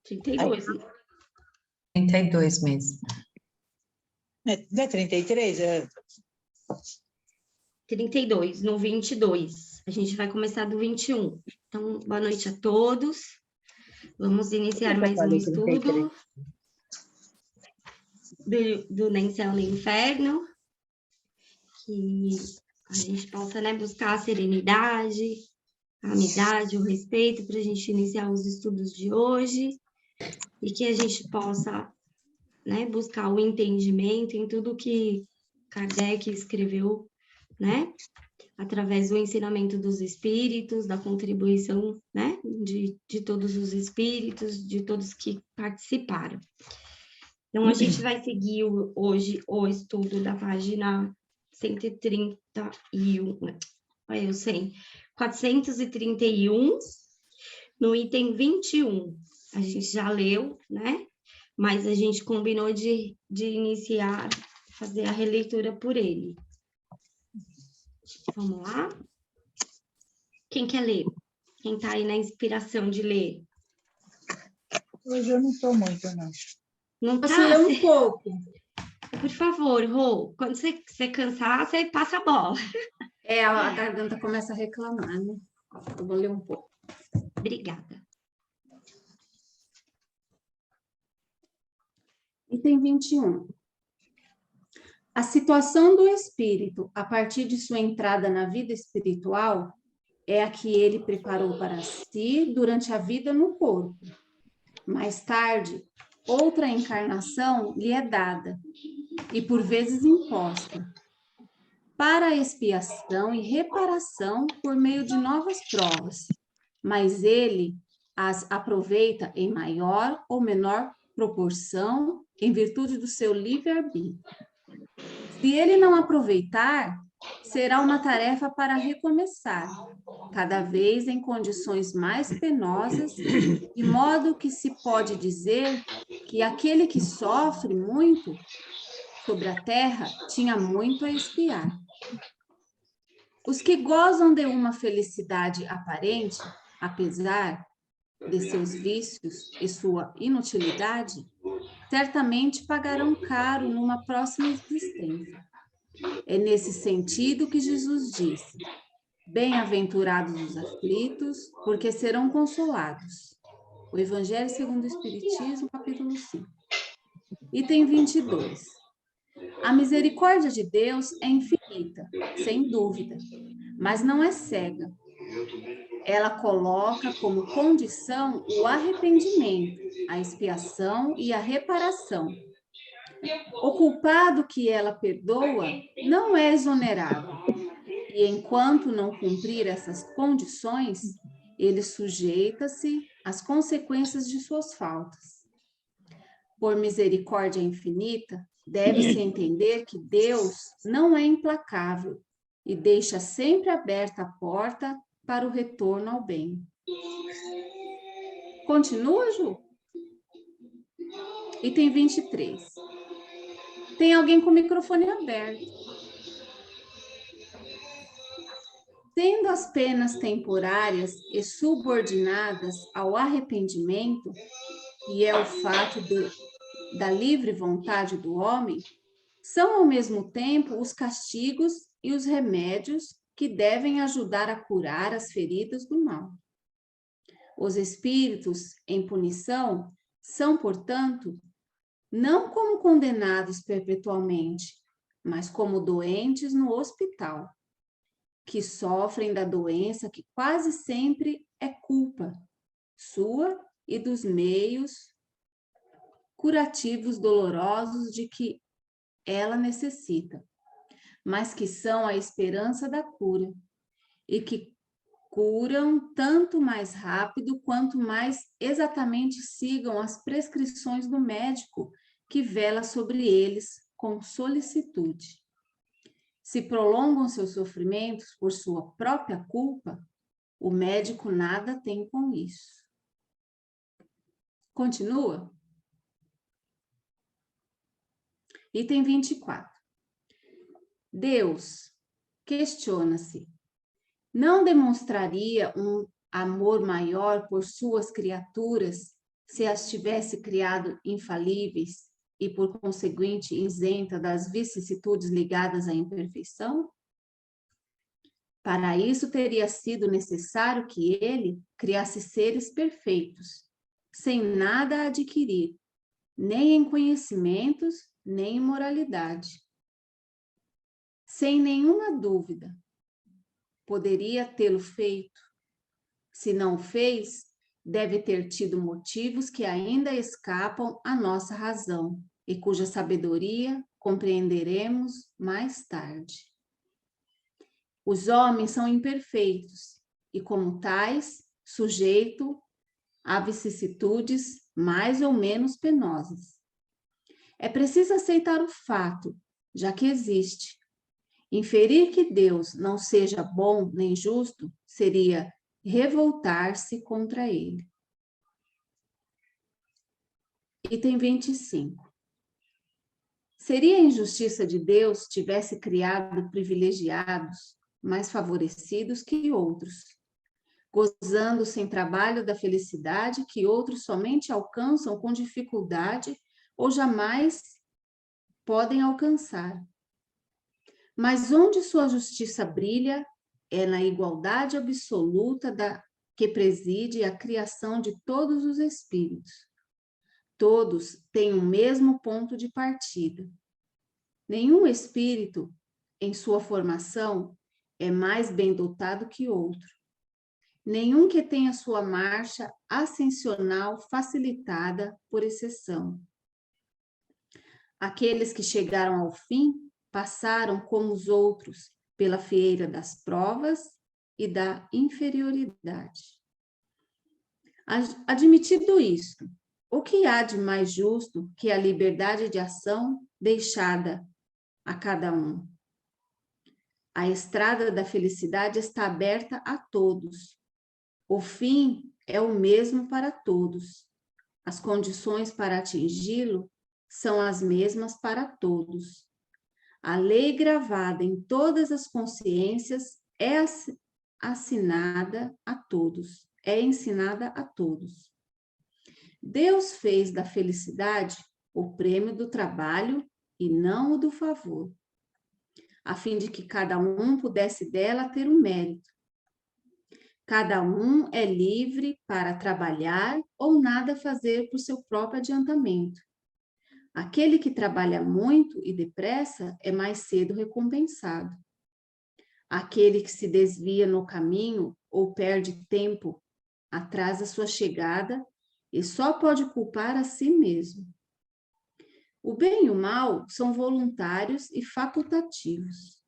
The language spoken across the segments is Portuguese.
32, né? 32 mesmo. Não é 33? 32, no 22. A gente vai começar do 21. Então, boa noite a todos. Vamos iniciar mais um estudo do Nem Céu nem Inferno. Que a gente possa, né, buscar a serenidade, a amizade, o respeito para a gente iniciar os estudos de hoje. E que a gente possa, né, buscar o entendimento em tudo que Kardec escreveu, né? Através do ensinamento dos espíritos, da contribuição, né, de todos os espíritos, de todos que participaram. Então, a gente vai seguir hoje o estudo da página 131, eu sei, 431, no item 21. A gente já leu, né? Mas a gente combinou de iniciar, fazer a releitura por ele. Vamos lá? Quem quer ler? Quem está aí na inspiração de ler? Hoje eu não estou muito, não. Não tá? Posso ler um pouco? Por favor, Rô, quando você cansar, você passa a bola. A garganta começa a reclamar, né? Eu vou ler um pouco. Obrigada. Item 21. A situação do espírito, a partir de sua entrada na vida espiritual, é a que ele preparou para si durante a vida no corpo. Mais tarde, outra encarnação lhe é dada, e por vezes imposta, para a expiação e reparação por meio de novas provas, mas ele as aproveita em maior ou menor proporção em virtude do seu livre-arbítrio. Se ele não aproveitar, será uma tarefa para recomeçar, cada vez em condições mais penosas, de modo que se pode dizer que aquele que sofre muito sobre a terra tinha muito a expiar. Os que gozam de uma felicidade aparente, apesar de seus vícios e sua inutilidade, certamente pagarão caro numa próxima existência. É nesse sentido que Jesus disse: bem-aventurados os aflitos, porque serão consolados. O Evangelho segundo o Espiritismo, capítulo 5. Item 22. A misericórdia de Deus é infinita, sem dúvida, mas não é cega. Ela coloca como condição o arrependimento, a expiação e a reparação. O culpado que ela perdoa não é exonerado, e enquanto não cumprir essas condições, ele sujeita-se às consequências de suas faltas. Por misericórdia infinita, deve-se entender que Deus não é implacável e deixa sempre aberta a porta para o retorno ao bem. Continua, Ju? Item 23. Tem alguém com o microfone aberto. Sendo as penas temporárias e subordinadas ao arrependimento, que é o fato da livre vontade do homem, são ao mesmo tempo os castigos e os remédios que devem ajudar a curar as feridas do mal. Os espíritos em punição são, portanto, não como condenados perpetuamente, mas como doentes no hospital, que sofrem da doença que quase sempre é culpa sua e dos meios curativos dolorosos de que ela necessita, mas que são a esperança da cura, e que curam tanto mais rápido quanto mais exatamente sigam as prescrições do médico que vela sobre eles com solicitude. Se prolongam seus sofrimentos por sua própria culpa, o médico nada tem com isso. Continua? Item 24. Deus, questiona-se, não demonstraria um amor maior por suas criaturas se as tivesse criado infalíveis e, por conseguinte, isenta das vicissitudes ligadas à imperfeição? Para isso, teria sido necessário que ele criasse seres perfeitos, sem nada a adquirir, nem em conhecimentos, nem em moralidade. Sem nenhuma dúvida, poderia tê-lo feito. Se não o fez, deve ter tido motivos que ainda escapam à nossa razão e cuja sabedoria compreenderemos mais tarde. Os homens são imperfeitos e, como tais, sujeitos a vicissitudes mais ou menos penosas. É preciso aceitar o fato, já que existe. Inferir que Deus não seja bom nem justo seria revoltar-se contra ele. Item 25. Seria a injustiça de Deus se tivesse criado privilegiados, mais favorecidos que outros, gozando sem trabalho da felicidade que outros somente alcançam com dificuldade ou jamais podem alcançar. Mas onde sua justiça brilha é na igualdade absoluta que preside a criação de todos os espíritos. Todos têm o mesmo ponto de partida. Nenhum espírito, em sua formação, é mais bem dotado que outro. Nenhum que tenha sua marcha ascensional facilitada por exceção. Aqueles que chegaram ao fim passaram como os outros pela fieira das provas e da inferioridade. Admitido isto, o que há de mais justo que a liberdade de ação deixada a cada um? A estrada da felicidade está aberta a todos. O fim é o mesmo para todos. As condições para atingi-lo são as mesmas para todos. A lei gravada em todas as consciências é assinada a todos, é ensinada a todos. Deus fez da felicidade o prêmio do trabalho e não o do favor, a fim de que cada um pudesse dela ter um mérito. Cada um é livre para trabalhar ou nada fazer por seu próprio adiantamento. Aquele que trabalha muito e depressa é mais cedo recompensado. Aquele que se desvia no caminho ou perde tempo atrasa sua chegada e só pode culpar a si mesmo. O bem e o mal são voluntários e facultativos.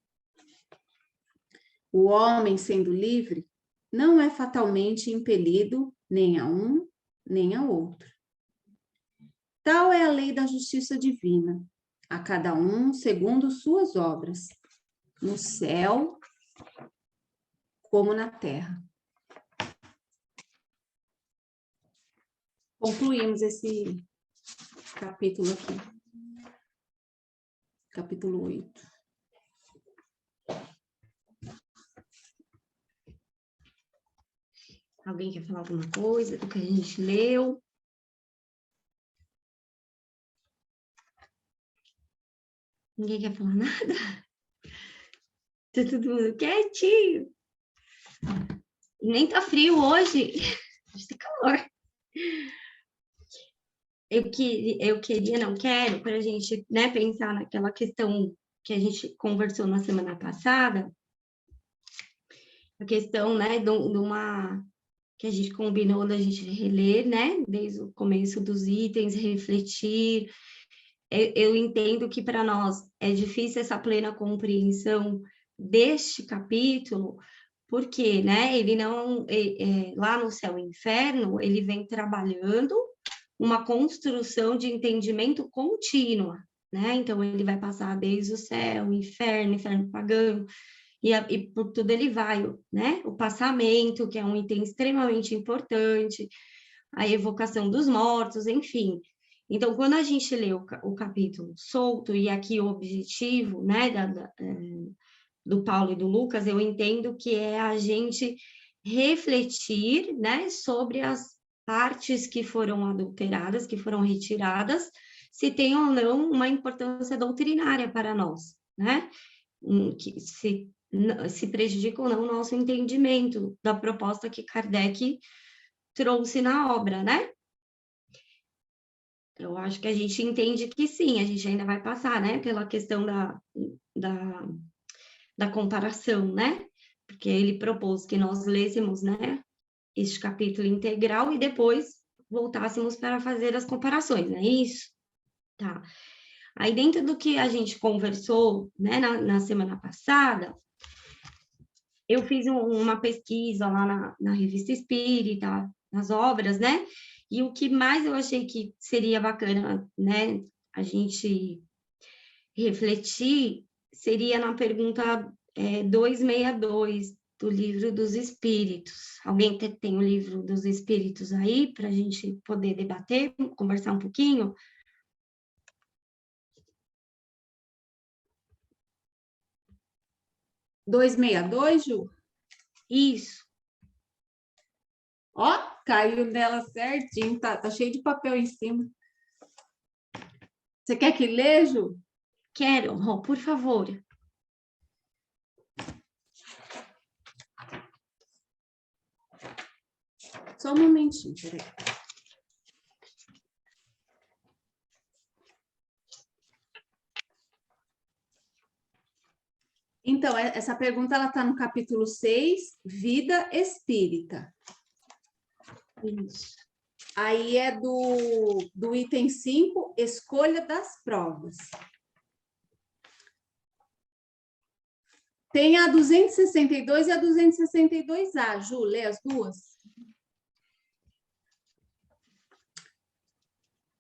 O homem, sendo livre, não é fatalmente impelido nem a um nem a outro. Tal é a lei da justiça divina, a cada um segundo suas obras, no céu como na terra. Concluímos esse capítulo aqui. Capítulo 8. Alguém quer falar alguma coisa do que a gente leu? Ninguém quer falar nada? Tá todo mundo quietinho. E nem tá frio hoje. Está calor. Eu queria, não quero, para a gente, né, pensar naquela questão que a gente conversou na semana passada, a questão, né, de uma que a gente combinou da gente reler, né, desde o começo dos itens, refletir. Eu entendo que para nós é difícil essa plena compreensão deste capítulo, porque, né, ele não, lá no Céu e Inferno, ele vem trabalhando uma construção de entendimento contínua, né? Então, ele vai passar desde o céu, inferno pagano, e por tudo ele vai, né? O passamento, que é um item extremamente importante, a evocação dos mortos, enfim. Então, quando a gente lê o capítulo solto, e aqui o objetivo, né, do Paulo e do Lucas, eu entendo que é a gente refletir, né, sobre partes que foram adulteradas, que foram retiradas, se tem ou não uma importância doutrinária para nós, né? Que se prejudica ou não o nosso entendimento da proposta que Kardec trouxe na obra, né? Eu acho que a gente entende que sim, a gente ainda vai passar, né, pela questão da comparação, né? Porque ele propôs que nós lêssemos, né, este capítulo integral e depois voltássemos para fazer as comparações, não é isso? Tá. Aí, dentro do que a gente conversou, né, na semana passada, eu fiz uma pesquisa lá na Revista Espírita, nas obras, né? E o que mais eu achei que seria bacana, né, a gente refletir, seria na pergunta 262 do Livro dos Espíritos. Alguém tem o Livro dos Espíritos aí para a gente poder debater, conversar um pouquinho? (262, Ju? Isso. Ó, caiu nela certinho, tá cheio de papel em cima. Você quer que lê, Ju? Quero, Rô, por favor. Só um momentinho, peraí. Então, essa pergunta está no capítulo 6, Vida Espírita. Isso. Aí é do item 5, Escolha das Provas. Tem a 262 e a 262A. Ju, lê as duas.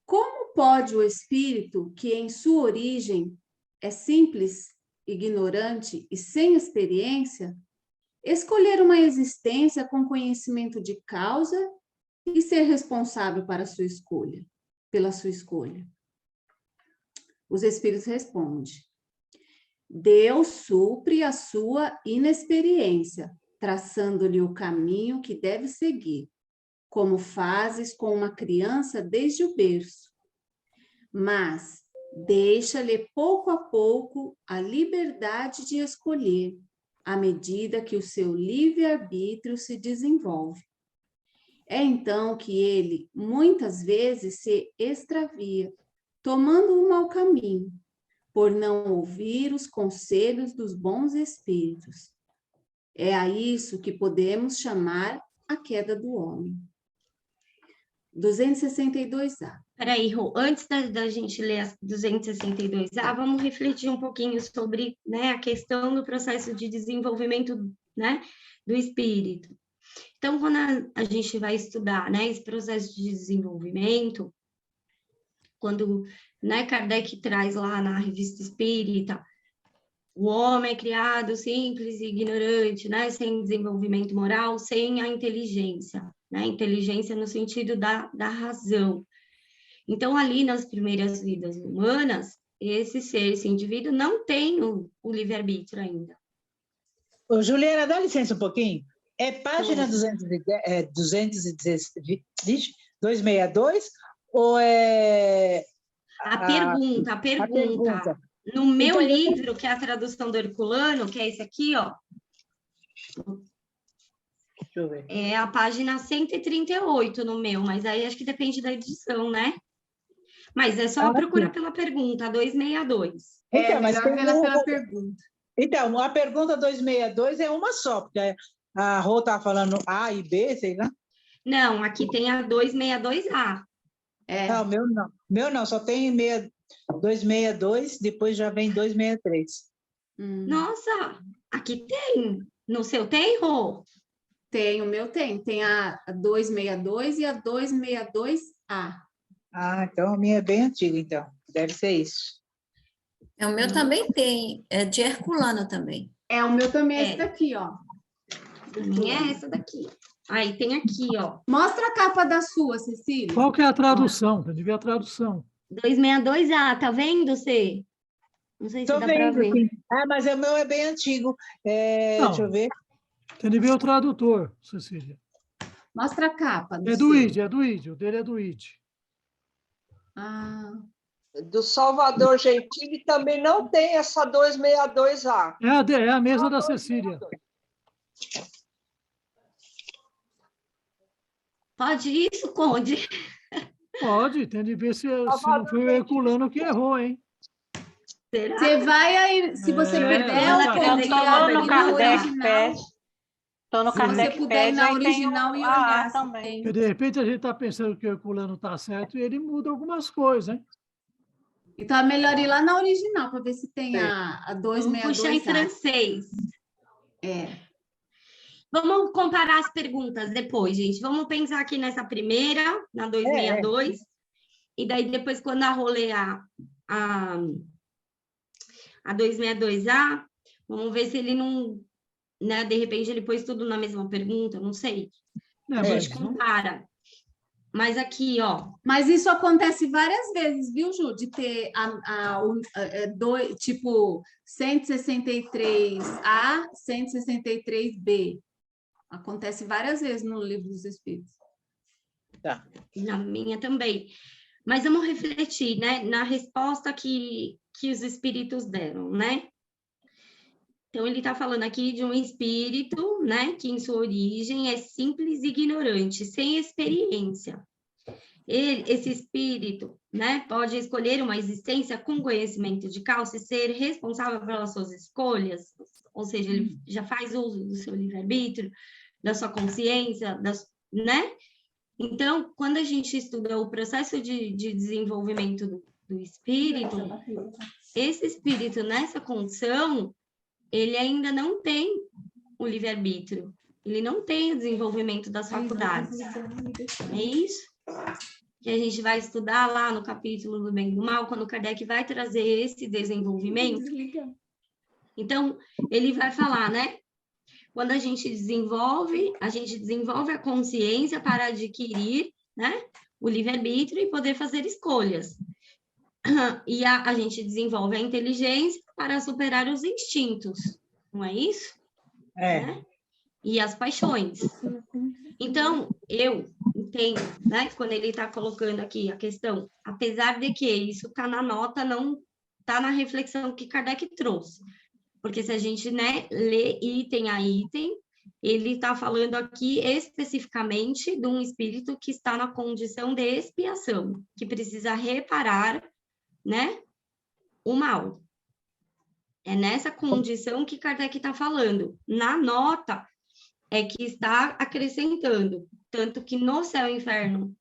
Como pode o espírito, que em sua origem é simples, ignorante e sem experiência, escolher uma existência com conhecimento de causa e ser responsável pela sua escolha? Os espíritos respondem: Deus supre a sua inexperiência, traçando-lhe o caminho que deve seguir, como fazes com uma criança desde o berço. Mas deixa-lhe pouco a pouco a liberdade de escolher, à medida que o seu livre-arbítrio se desenvolve. É então que ele, muitas vezes, se extravia, tomando um mau caminho, por não ouvir os conselhos dos bons espíritos. É a isso que podemos chamar a queda do homem. 262A. Peraí, Rô, antes da gente ler as 262A, vamos refletir um pouquinho sobre, né, a questão do processo de desenvolvimento, né, do espírito. Então, quando a gente vai estudar, né, esse processo de desenvolvimento, quando, né, Kardec traz lá na Revista Espírita, o homem é criado simples e ignorante, né, sem desenvolvimento moral, sem a inteligência, né, inteligência no sentido da razão. Então, ali nas primeiras vidas humanas, esse indivíduo não tem o livre-arbítrio ainda. Ô, Juliana, dá licença um pouquinho. É página 262 ou é... A pergunta. No meu Então, livro, que é a tradução do Herculano, que é esse aqui, ó. Deixa eu ver. É a página 138 no meu, mas aí acho que depende da edição, né? Mas é só procurar pela pergunta, 262. Então, mas melhor ver pela pergunta. Então, a pergunta 262 é uma só, porque a Rô está falando A e B, sei lá. Não, aqui tem a 262A. Não, meu não, só tem 262, depois já vem 263. Nossa, aqui tem. No seu tem, Rô? Tem, o meu tem. Tem a 262 e a 262A. Ah, então a minha é bem antiga, então. Deve ser isso. O meu também tem, é de Herculano também. O meu também é esse daqui, ó. A minha é essa daqui. Aí tem aqui, ó. Mostra a capa da sua, Cecília. Qual que é a tradução? Eu devia a tradução. 262A, tá vendo você? Não sei se Estou dá para vendo, ver. sim. Ah, mas o meu é bem antigo. Não. Deixa eu ver. Tem de ver o tradutor, Cecília. Mostra a capa. É do ID, é do ID. O dele é do ID. Ah, Do Salvador Gentili também não tem essa 262A. É a mesma da Cecília. Pode isso, Conde? Pode, tem de ver se não foi o Herculano que errou, hein? Será? você vai aí, se você É, puder, eu o tô Conde, no abrir na Kardec, original. Estou no Se você Kardec puder ir Pad, na aí tem original o e AA olhar se também. tem. Porque, de repente, a gente está pensando que o Herculano está certo e ele muda algumas coisas, hein? Então, é melhor ir lá na original para ver se tem a Vamos puxar em 262A. francês. É. Vamos comparar as perguntas depois, gente. Vamos pensar aqui nessa primeira, na 262. E daí, depois, quando a rolear a 262A, vamos ver se ele não... Né, de repente, ele pôs tudo na mesma pergunta, não sei. É, A mas gente compara. Mas aqui, ó, Mas isso acontece várias vezes, viu, Ju? De ter tipo 163A, 163B. Acontece várias vezes no Livro dos Espíritos. Tá. na minha também. Mas vamos refletir, né, na resposta que os espíritos deram, né? Então, ele está falando aqui de um espírito, né, que em sua origem é simples e ignorante, sem experiência. Esse espírito, né, pode escolher uma existência com conhecimento de causa e ser responsável pelas suas escolhas, ou seja, ele já faz uso do seu livre-arbítrio, da sua consciência, né? Então, quando a gente estuda o processo de desenvolvimento do espírito, esse espírito, nessa condição, ele ainda não tem o livre-arbítrio, ele não tem o desenvolvimento das faculdades. É isso que a gente vai estudar lá no capítulo do bem e do mal, quando Kardec vai trazer esse desenvolvimento. Então, ele vai falar, né? Quando a gente desenvolve a consciência para adquirir, né, o livre-arbítrio e poder fazer escolhas. E a gente desenvolve a inteligência para superar os instintos, não é isso? É. Né? E as paixões. Então, eu entendo, né, quando ele está colocando aqui a questão, apesar de que isso está na nota, não está na reflexão que Kardec trouxe. Porque se a gente, né, lê item a item, ele está falando aqui especificamente de um espírito que está na condição de expiação, que precisa reparar, né, o mal. É nessa condição que Kardec está falando. Na nota é que está acrescentando, tanto que no céu e inferno,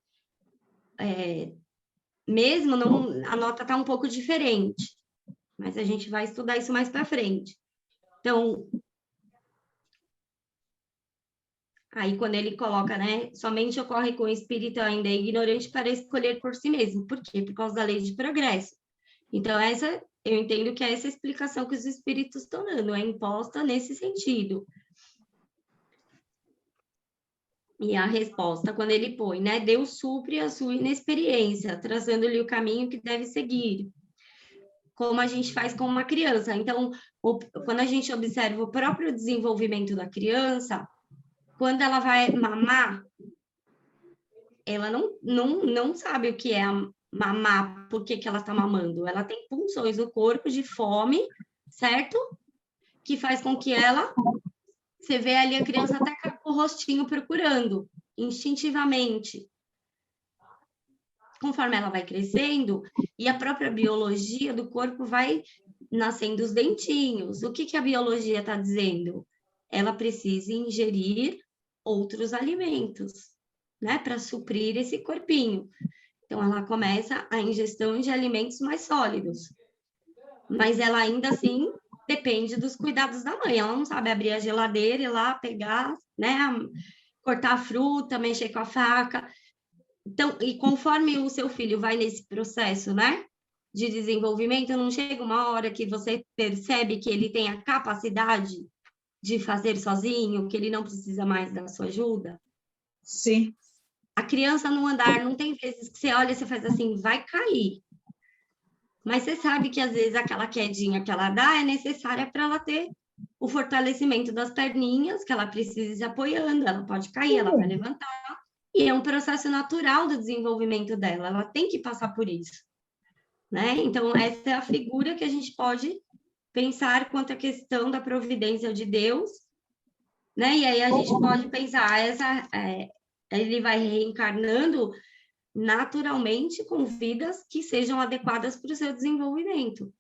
mesmo não, a nota está um pouco diferente, mas a gente vai estudar isso mais para frente. Então, aí quando ele coloca, né, somente ocorre com o espírito ainda ignorante para escolher por si mesmo. Por quê? Por causa da lei de progresso. Então, eu entendo que é essa explicação que os espíritos estão dando, é imposta nesse sentido. E a resposta, quando ele põe, né, Deus supre a sua inexperiência, traçando-lhe o caminho que deve seguir, como a gente faz com uma criança. Então, quando a gente observa o próprio desenvolvimento da criança, quando ela vai mamar, ela não sabe o que é mamar, por que ela está mamando. Ela tem pulsões no corpo de fome, certo? Que faz com que você vê ali a criança até com o rostinho procurando, instintivamente. Conforme ela vai crescendo, e a própria biologia do corpo vai nascendo os dentinhos. O que a biologia está dizendo? Ela precisa ingerir outros alimentos, né, para suprir esse corpinho. Então, ela começa a ingestão de alimentos mais sólidos. Mas ela ainda assim depende dos cuidados da mãe. Ela não sabe abrir a geladeira e ir lá pegar, né, cortar a fruta, mexer com a faca. Então, e conforme o seu filho vai nesse processo, né, de desenvolvimento, não chega uma hora que você percebe que ele tem a capacidade de fazer sozinho, que ele não precisa mais da sua ajuda? Sim. A criança no andar, não tem vezes que você olha e você faz assim, vai cair. Mas você sabe que, às vezes, aquela quedinha que ela dá é necessária para ela ter o fortalecimento das perninhas, que ela precisa ir se apoiando. Ela pode cair, ela vai levantar, E é um processo natural do desenvolvimento dela, ela tem que passar por isso, né? Então, essa é a figura que a gente pode pensar quanto à questão da providência de Deus, né? E aí a gente pode pensar, ele vai reencarnando naturalmente com vidas que sejam adequadas para o seu desenvolvimento,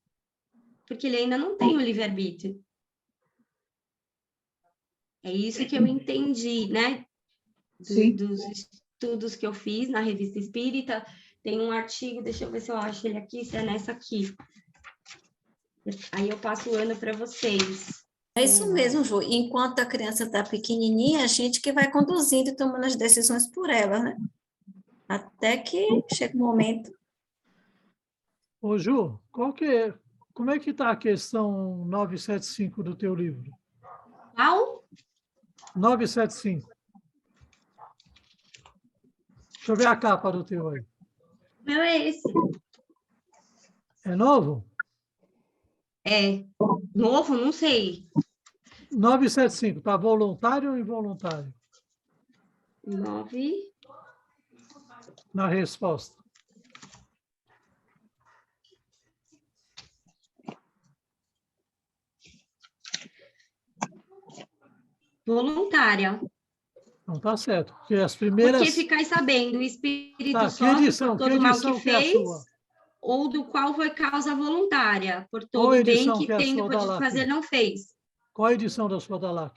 porque ele ainda não tem o livre-arbítrio. É isso que eu entendi, né? Dos estudos que eu fiz na Revista Espírita, tem um artigo, deixa eu ver se eu acho ele aqui, se é nessa aqui. Aí eu passo o ano para vocês. É isso mesmo, Ju. Enquanto a criança está pequenininha, a gente que vai conduzindo e tomando as decisões por ela, né? Até que chega o momento. Ô, Ju, como é que está a questão 975 do teu livro? Qual? 975. Deixa eu ver a capa do teu aí. O meu é esse. É novo? É novo? Não sei. 975, tá voluntário ou involuntário? 9. Na resposta. Voluntária. Não está certo, porque as primeiras... Porque ficai sabendo, o espírito Tá, sofre por todo o mal que é a fez, sua? ou do qual foi causa voluntária, por Qual todo o bem edição que que é a tendo sua podido da fazer, LAC? não fez. Qual a edição da sua da LAC?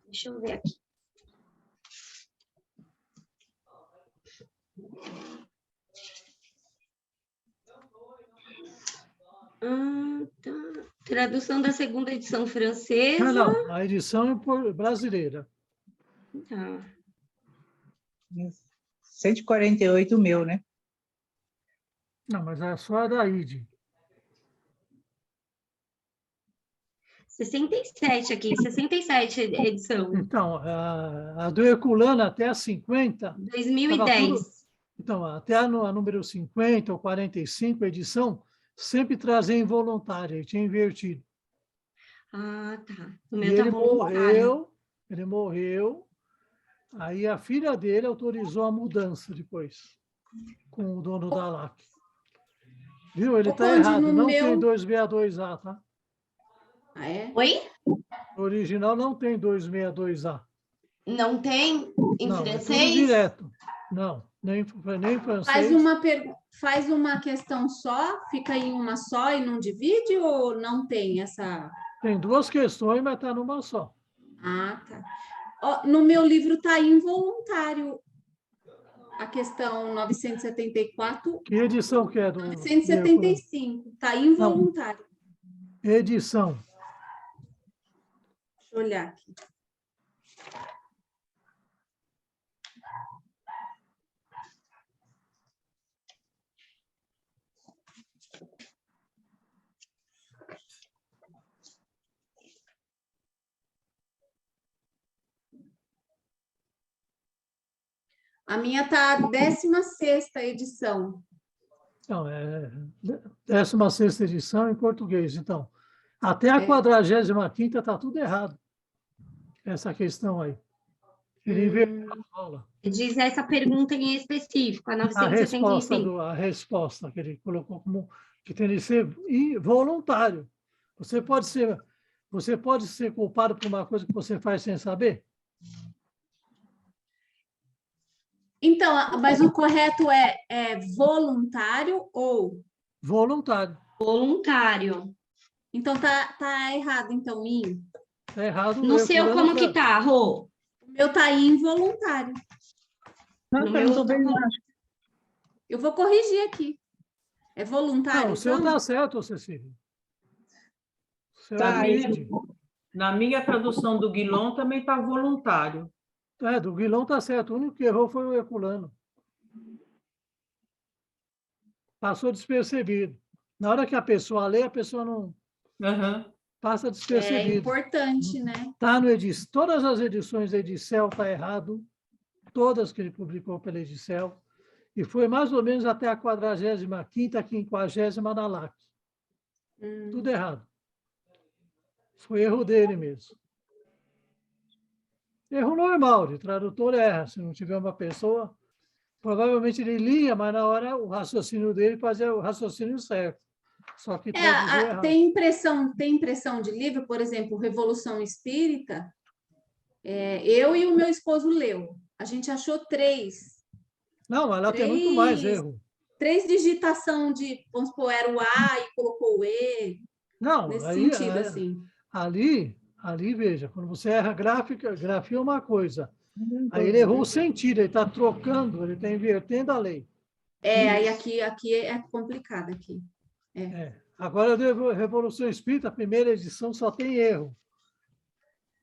Deixa eu ver aqui. Tá. Tradução da segunda edição francesa. Não, a edição é brasileira. Tá. 148 meu, né? Não, mas é só a da ID. 67 aqui, 67 edição. Então, a do Herculano até a 50... 2010. Então, até a número 50 ou 45, a edição, sempre trazia involuntária, ele tinha invertido. Ah, tá. O E meu tá voluntário. ele morreu, aí a filha dele autorizou a mudança depois, com o dono da LAC. Viu? Ele está errado, não tem 262A, tá? Ah, é? Oi? O original não tem 262A. Não tem em Não, é tudo francês? direto. Não, nem francês. Faz uma questão só, fica em uma só e não divide, ou não tem essa... Tem duas questões, mas está numa só. Ah, tá. Ó, no meu livro está involuntário a questão 974, Que edição que é do... 975, está involuntário. Edição. Deixa eu olhar aqui. A minha está a 16ª edição. Não, é 16ª edição em português. Então, até a 45ª está tudo errado. Essa questão aí. Ele inverteu a bola. Diz essa pergunta em específico, a 975. A resposta que ele colocou como que tem de ser involuntário. Você pode ser culpado por uma coisa que você faz sem saber? Então, mas o correto é voluntário ou? Voluntário. Voluntário. Então, tá errado, então, em. Está errado. No seu, como que tá, Rô? O meu tá involuntário. Não, No tá, meu não tô tá vendo. Eu vou corrigir aqui. É voluntário, Não, o seu então? está certo, Cecília. O seu Tá, é isso. mídia. Na minha tradução do Guilhom também está voluntário. Do Guilhom está certo. O único que errou foi o Herculano. Passou despercebido. Na hora que a pessoa lê, a pessoa não passa É despercebido. importante, né? Tá no todas as edições da Edicel está errado. Todas que ele publicou pela Edicel. E foi mais ou menos até a 45ª, 50ª na LAC. Tudo errado. Foi erro dele mesmo. Erro normal, de tradutor erra. Se não tiver uma pessoa, provavelmente ele lia, mas na hora o raciocínio dele fazia o raciocínio certo. Só que traduziu errado. Tem impressão de livro, por exemplo, Revolução Espírita. Eu e o meu esposo leu. A gente achou 3. Não, ela tem muito mais erro. 3 digitação de, vamos supor, era o A e colocou o E. Não, Nesse aí, sentido, assim. Ali, veja, quando você erra grafia é uma coisa. Aí ele errou o sentido, ele está trocando, ele está invertendo a lei. Aí aqui é complicado aqui. Agora, a Revolução Espírita, a primeira edição, só tem erro.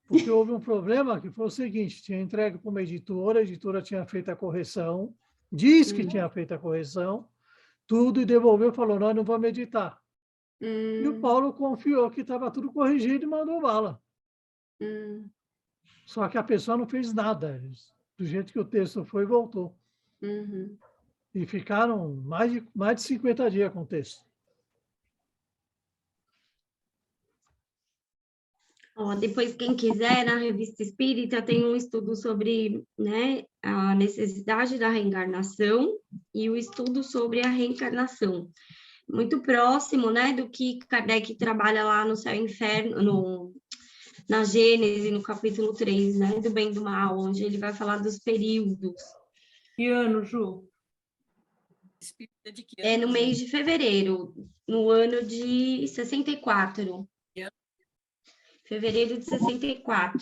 Porque houve um problema que foi o seguinte, tinha entregue para uma editora, a editora tinha feito a correção, diz que tinha feito a correção, tudo, e devolveu, falou, nós não vamos editar. E o Paulo confiou que estava tudo corrigido e mandou bala. Só que a pessoa não fez nada. Do jeito que o texto foi, voltou. E ficaram mais de 50 dias com o texto. Depois, quem quiser, na Revista Espírita tem um estudo sobre, né, a necessidade da reencarnação e o estudo sobre a reencarnação. Muito próximo, né, do que Kardec trabalha lá no Céu e Inferno, na Gênese, no capítulo 3, né, do bem e do mal, onde ele vai falar dos períodos. Que ano, Ju? É no mês de fevereiro, no ano de 64. Fevereiro de 64.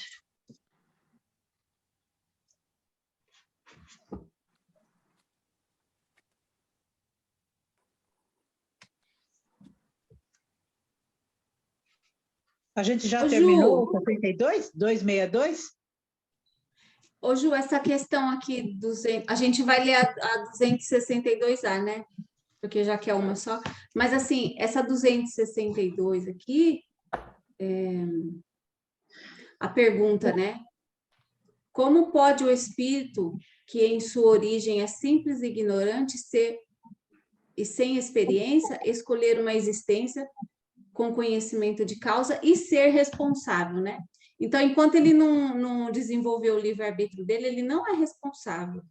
A gente já terminou o 72? 262? Ô, Ju, essa questão aqui, a gente vai ler a 262A, né? Porque já que é uma só. Mas, assim, essa 262 aqui, a pergunta, né? Como pode o espírito, que em sua origem é simples e ignorante, e sem experiência, escolher uma existência com conhecimento de causa e ser responsável, né? Então, enquanto ele não desenvolveu o livre-arbítrio dele, ele não é responsável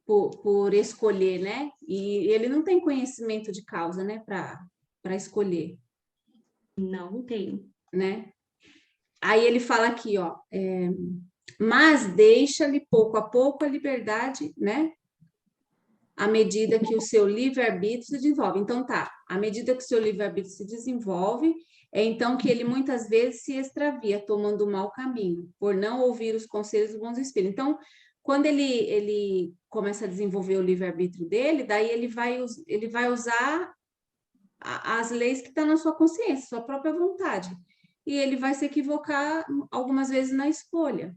por escolher, né? E ele não tem conhecimento de causa, né? Para escolher. Não tem. Né? Aí ele fala aqui, ó, mas deixa-lhe pouco a pouco a liberdade, né? À medida que o seu livre-arbítrio se desenvolve. Então, à medida que o seu livre-arbítrio se desenvolve, é então que ele muitas vezes se extravia, tomando o mau caminho, por não ouvir os conselhos dos bons espíritos. Então, quando ele começa a desenvolver o livre-arbítrio dele, daí ele vai usar as leis que estão na sua consciência, sua própria vontade. E ele vai se equivocar algumas vezes na escolha,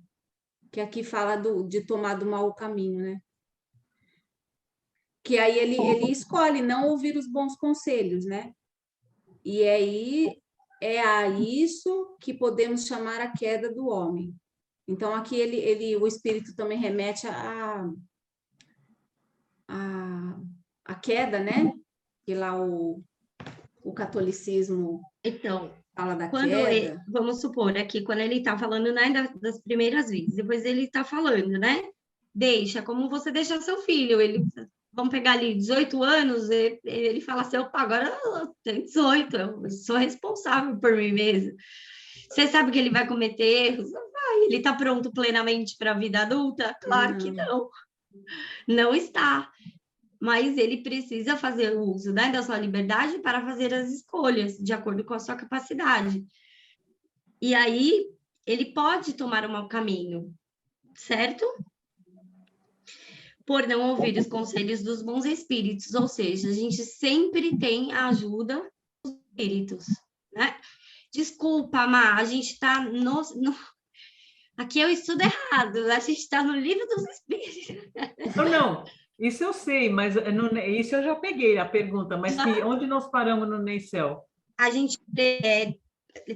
que aqui fala de tomar do mau caminho, né? Que aí ele escolhe não ouvir os bons conselhos, né? E aí é a isso que podemos chamar a queda do homem. Então, aqui o espírito também remete a queda, né? Que lá o catolicismo fala da queda. Vamos supor, aqui, quando ele está falando, né, das primeiras vezes, depois ele está falando, né? Como você deixa seu filho, vamos pegar ali 18 anos, ele fala assim, opa, agora eu tenho 18, eu sou responsável por mim mesmo. Você sabe que ele vai cometer erros? Não vai. Ele está pronto plenamente para a vida adulta? Claro que não. Não está. Mas ele precisa fazer o uso, né, da sua liberdade para fazer as escolhas, de acordo com a sua capacidade. E aí, ele pode tomar um mau caminho, certo? Por não ouvir os conselhos dos bons espíritos, ou seja, a gente sempre tem a ajuda dos espíritos, né? Desculpa, Má, a gente está aqui eu estudo errado, a gente está no livro dos espíritos. Não, isso eu sei, mas isso eu já peguei a pergunta, mas onde nós paramos no Neicel? A gente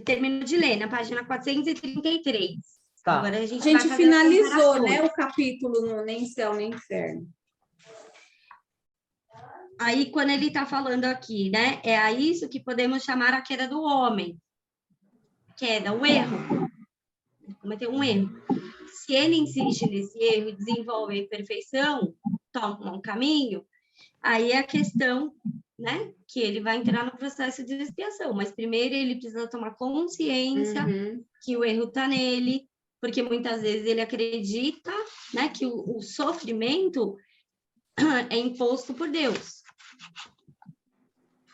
terminou de ler na página 433. Tá. Agora a gente finalizou, né, o capítulo no Nem Céu nem Inferno. Aí, quando ele está falando aqui, né, é a isso que podemos chamar a queda do homem. Queda, o erro. Cometeu um erro. se ele insiste nesse erro e desenvolve a imperfeição, toma um caminho, aí é a questão, né, que ele vai entrar no processo de expiação. Mas primeiro ele precisa tomar consciência que o erro está nele, porque muitas vezes ele acredita, né, que o sofrimento é imposto por Deus.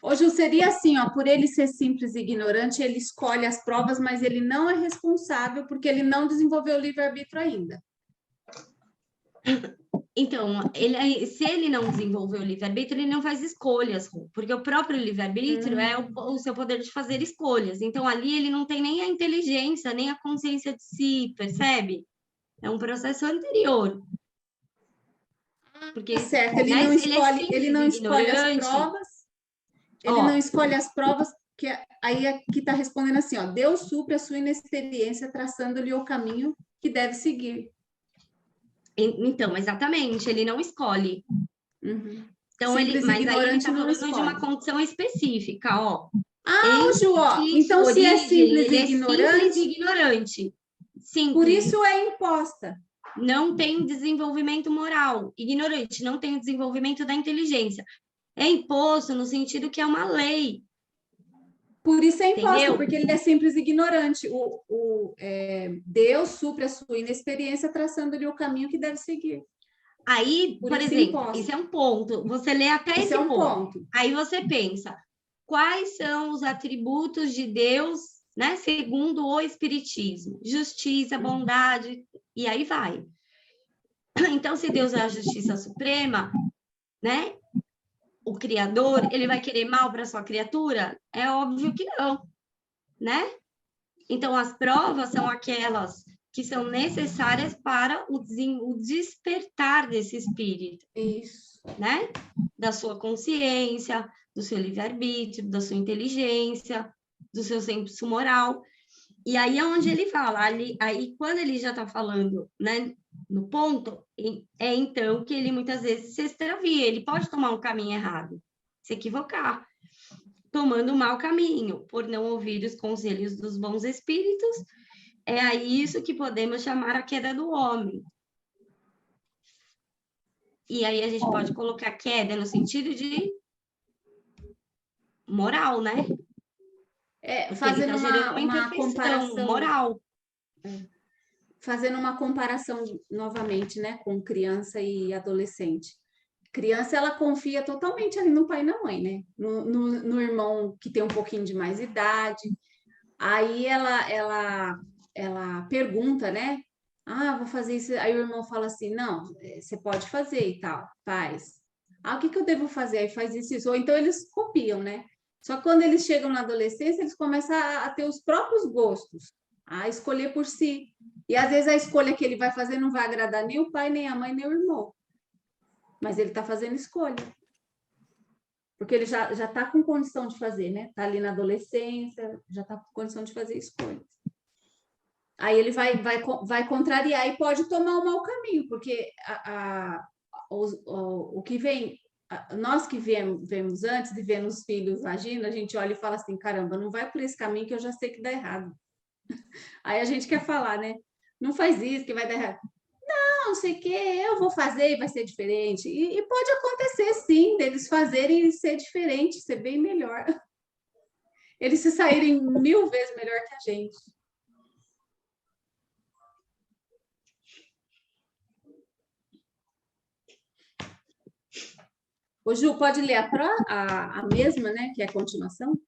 Hoje seria assim, ó, por ele ser simples e ignorante, ele escolhe as provas, mas ele não é responsável porque ele não desenvolveu o livre-arbítrio ainda. Então, se ele não desenvolveu o livre-arbítrio, ele não faz escolhas, porque o próprio livre-arbítrio é o seu poder de fazer escolhas. Então, ali ele não tem nem a inteligência, nem a consciência de si, percebe? É um processo anterior. Porque, Certo, ele né, não se escolhe, ele não escolhe as ignorante, provas, ele ó, não escolhe as provas, que aí aqui está respondendo assim, ó, Deus supre a sua inexperiência, traçando-lhe o caminho que deve seguir. Então, exatamente, ele não escolhe. Então, Simples mas aí ele ignorante está não falando de uma escolhe. condição específica, ó. Ah, Ju, ó, então se é simples e ignorante, simples e ignorante. Simples. por isso é imposta. Não tem desenvolvimento moral. Ignorante, não tem o desenvolvimento da inteligência. É imposto no sentido que é uma lei. Por isso é imposta, Entendeu? porque ele é simples e ignorante. Deus supre a sua inexperiência, traçando-lhe o caminho que deve seguir. Aí, por exemplo, isso é um ponto. Você lê até esse ponto. Aí você pensa, quais são os atributos de Deus, né, segundo o Espiritismo? Justiça, bondade, e aí vai. Então, se Deus é a justiça suprema, né, o Criador, ele vai querer mal para sua criatura? É óbvio que não, né? Então, as provas são aquelas que são necessárias para o despertar desse espírito. Isso. Né? Da sua consciência, do seu livre-arbítrio, da sua inteligência, do seu senso moral. E aí é onde ele fala, aí quando ele já está falando, né, no ponto, é então que ele muitas vezes se extravia, ele pode tomar um caminho errado, se equivocar, tomando um mau caminho, por não ouvir os conselhos dos bons espíritos, é a isso que podemos chamar a queda do homem. E aí a gente pode colocar queda no sentido de moral, né? Fazendo uma comparação moral. Fazendo uma comparação novamente, né, com criança e adolescente. Criança, ela confia totalmente ali no pai e na mãe, né? No irmão que tem um pouquinho de mais idade. Aí ela pergunta, né? Ah, vou fazer isso. Aí o irmão fala assim, não, você pode fazer e tal, faz. Ah, o que eu devo fazer? Aí faz isso. Ou então eles copiam, né? Só que quando eles chegam na adolescência, eles começam a ter os próprios gostos, a escolher por si. E às vezes a escolha que ele vai fazer não vai agradar nem o pai, nem a mãe, nem o irmão. Mas ele está fazendo escolha. Porque ele já está com condição de fazer, né? Está ali na adolescência, já está com condição de fazer escolhas. Aí ele vai contrariar e pode tomar um mau caminho, porque o que vem, nós que vemos antes de ver os filhos agindo, a gente olha e fala assim, caramba, não vai por esse caminho que eu já sei que dá errado. Aí a gente quer falar, né? Não faz isso que vai dar errado. Não sei o que, eu vou fazer e vai ser diferente. E pode acontecer, sim, deles fazerem e ser diferente, ser bem melhor. Eles se saírem 1000 vezes melhor que a gente. Ô, Ju, pode ler a mesma, né? Que é a continuação?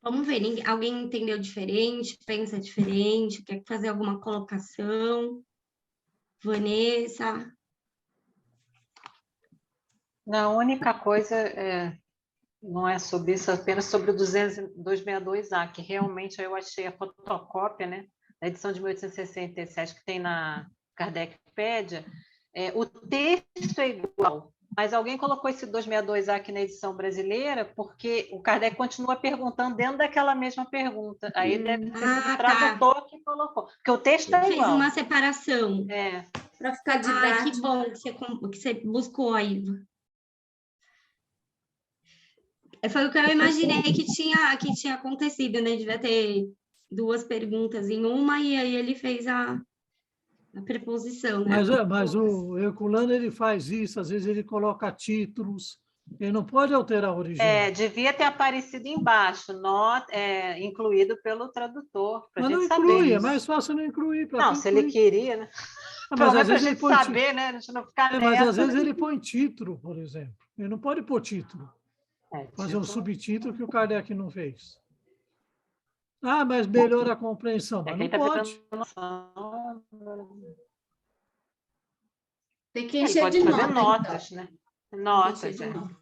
Vamos ver, alguém entendeu diferente, pensa diferente, quer fazer alguma colocação? Vanessa? Não, a única coisa não é sobre isso, apenas sobre o 262A, que realmente eu achei a fotocópia, né? Da edição de 1867, que tem na Kardecpédia, o texto é igual, mas alguém colocou esse 262A aqui na edição brasileira porque o Kardec continua perguntando dentro daquela mesma pergunta. Aí deve ser o tradutor que colocou, porque o texto é igual. Fez uma separação. Para ficar didático. Que bom que você buscou aí. Foi o que eu imaginei que tinha acontecido, né? Devia ter 2 perguntas em uma, e aí ele fez a preposição, né? Mas o Herculano, ele faz isso, às vezes ele coloca títulos, ele não pode alterar o original. Devia ter aparecido embaixo, incluído pelo tradutor, para a Mas não gente saber inclui, é isso. mais fácil não incluir. Não, se ele queria, né? Mas Pelo às menos para a vezes ele gente põe saber, né? A gente não ficar mas nessa. às vezes ele põe título, por exemplo. Ele não pode pôr título. Fazer um Título. subtítulo que o Kardec não fez. Ah, mas melhora a compreensão. Mas não Quem tá pode. pegando noção, Tem que ele encher pode de fazer nota, notas, então. né? Tem que Notas, encher de nota.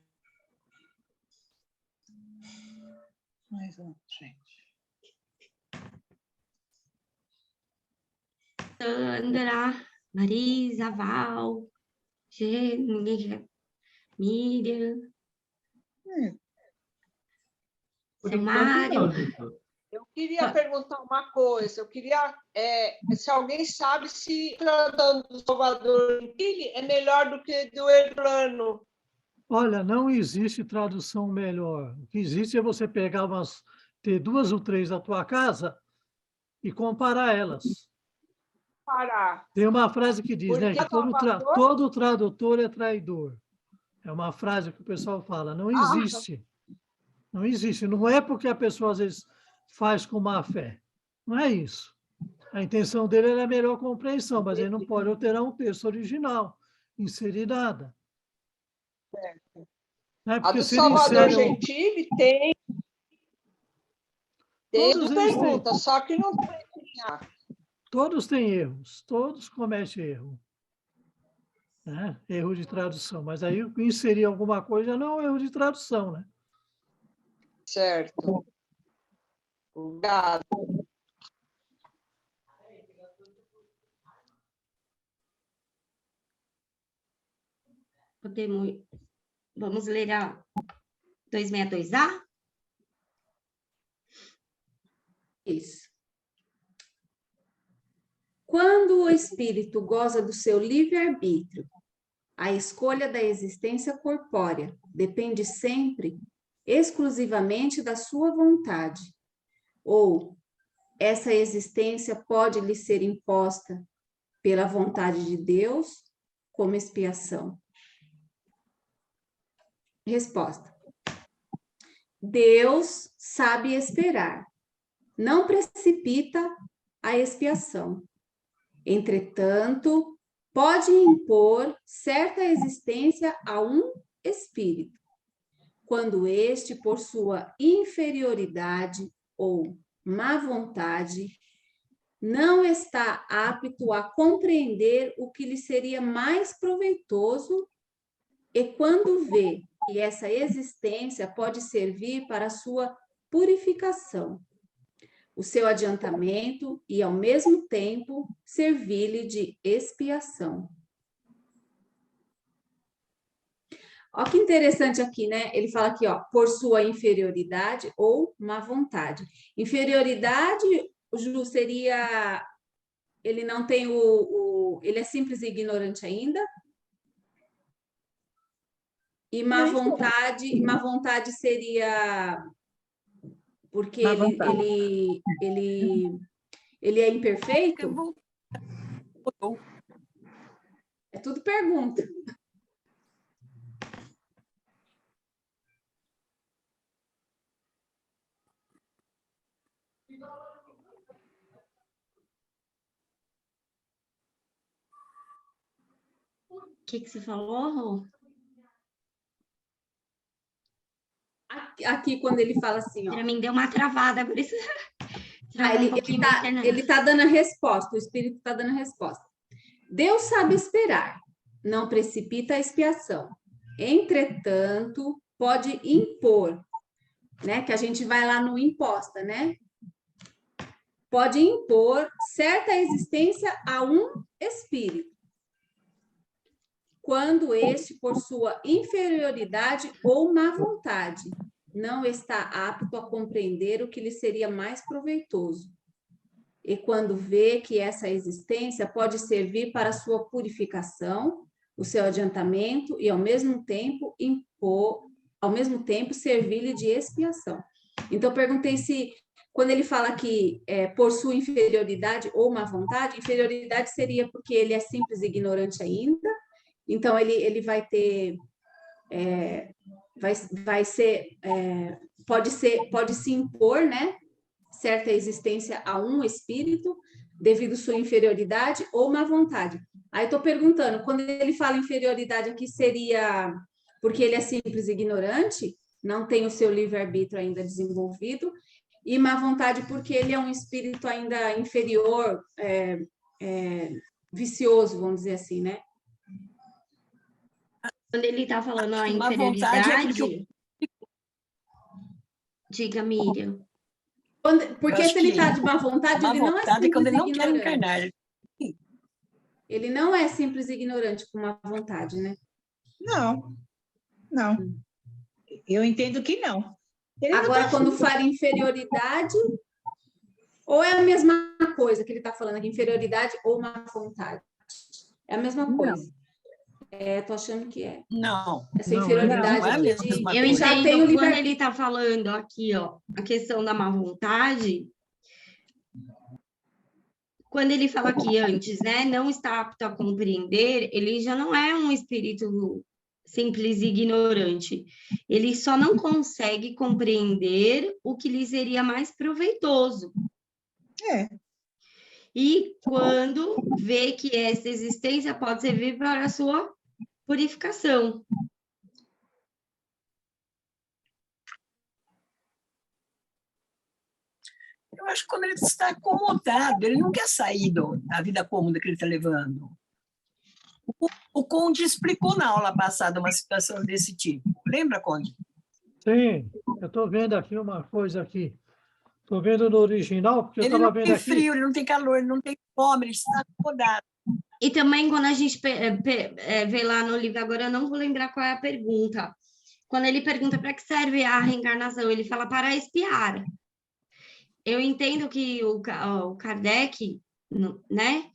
Mais um, gente. Sandra, Marisa, Val, ninguém quer. Miriam, Por São enquanto, Mário. não, doutor. Eu queria perguntar uma coisa. Eu queria, se alguém sabe se tratando do Salvador Gentili é melhor do que do Herculano. Olha, não existe tradução melhor. O que existe é você pegar ter 2 ou 3 da tua casa e comparar elas. Parar. Tem uma frase que diz, né, que todo tradutor é traidor. É uma frase que o pessoal fala. Não existe. Não existe. Não é porque a pessoa, às vezes, faz com má fé. Não é isso. A intenção dele é a melhor compreensão, mas ele não pode alterar um texto original, inserir nada. Não é A porque do se ele Salvador insere Gentili tem Todos eles pergunta, têm. só que não tem. Todos têm erros, todos cometem erro. Né? Erro de tradução. Mas aí inserir alguma coisa não é um erro de tradução, né? Certo. Obrigado. Vamos ler a 262A? Isso. Quando o espírito goza do seu livre-arbítrio, a escolha da existência corpórea depende sempre, exclusivamente da sua vontade, ou essa existência pode lhe ser imposta pela vontade de Deus como expiação? Resposta. Deus sabe esperar, não precipita a expiação. Entretanto, pode impor certa existência a um espírito, quando este, por sua inferioridade ou má vontade, não está apto a compreender o que lhe seria mais proveitoso e quando vê que essa existência pode servir para a sua purificação, o seu adiantamento e, ao mesmo tempo, servir-lhe de expiação. Olha que interessante aqui, né? Ele fala aqui, ó, por sua inferioridade ou má vontade. Inferioridade, Ju, seria... Ele não tem ele é simples e ignorante ainda? E má vontade seria... Porque ele é imperfeito? É tudo pergunta. O que você falou, Rô? Aqui, quando ele fala assim, ó. Para mim deu uma travada, por isso. Ele tá dando a resposta, o Espírito está dando a resposta. Deus sabe esperar, não precipita a expiação. Entretanto, pode impor, né? Que a gente vai lá no imposta, né? Pode impor certa existência a um espírito, quando este, por sua inferioridade ou má vontade, não está apto a compreender o que lhe seria mais proveitoso. E quando vê que essa existência pode servir para a sua purificação, o seu adiantamento e, ao mesmo tempo, servir-lhe de expiação. Então, eu perguntei se quando ele fala que por sua inferioridade ou má vontade, inferioridade seria porque ele é simples e ignorante ainda, então ele vai ter, vai ser, pode se impor, né, certa existência a um espírito devido à sua inferioridade ou má vontade. Aí estou perguntando, quando ele fala inferioridade aqui, seria porque ele é simples e ignorante, não tem o seu livre-arbítrio ainda desenvolvido, e má vontade porque ele é um espírito ainda inferior, vicioso, vamos dizer assim, né? Quando ele está falando a Má vontade é inferioridade... porque Diga, Miriam. Porque se ele está de má vontade, ele não é simples quando ele e não quer ignorante. encarnar. Ele não é simples e ignorante com má vontade, né? Não, não. Eu entendo que não. Ele não Agora, tá quando fala inferioridade, ou é a mesma coisa que ele está falando aqui, inferioridade ou má vontade? É a mesma coisa. Estou achando que é. Não. Essa Não, inferioridade não é a aqui mesma de coisa. Eu já tem o entendo quando livre-arbítrio. ele está falando aqui, ó, a questão da má vontade. Quando ele fala aqui antes, né, não está apto a compreender, ele já não é um espírito simples e ignorante. Ele só não consegue compreender o que lhe seria mais proveitoso. É. E quando vê que essa existência pode servir para a sua purificação. Eu acho que quando ele está acomodado, ele não quer sair da vida cômoda que ele está levando. O Conde explicou na aula passada uma situação desse tipo. Lembra, Conde? Sim, eu estou vendo aqui uma coisa aqui. Estou vendo no original, porque eu Ele estava não vendo tem aqui. frio, ele não tem calor, ele não tem fome, ele está acomodado. E também, quando a gente vê lá no livro, agora eu não vou lembrar qual é a pergunta. Quando ele pergunta para que serve a reencarnação, ele fala para espiar. Eu entendo que o Kardec, né,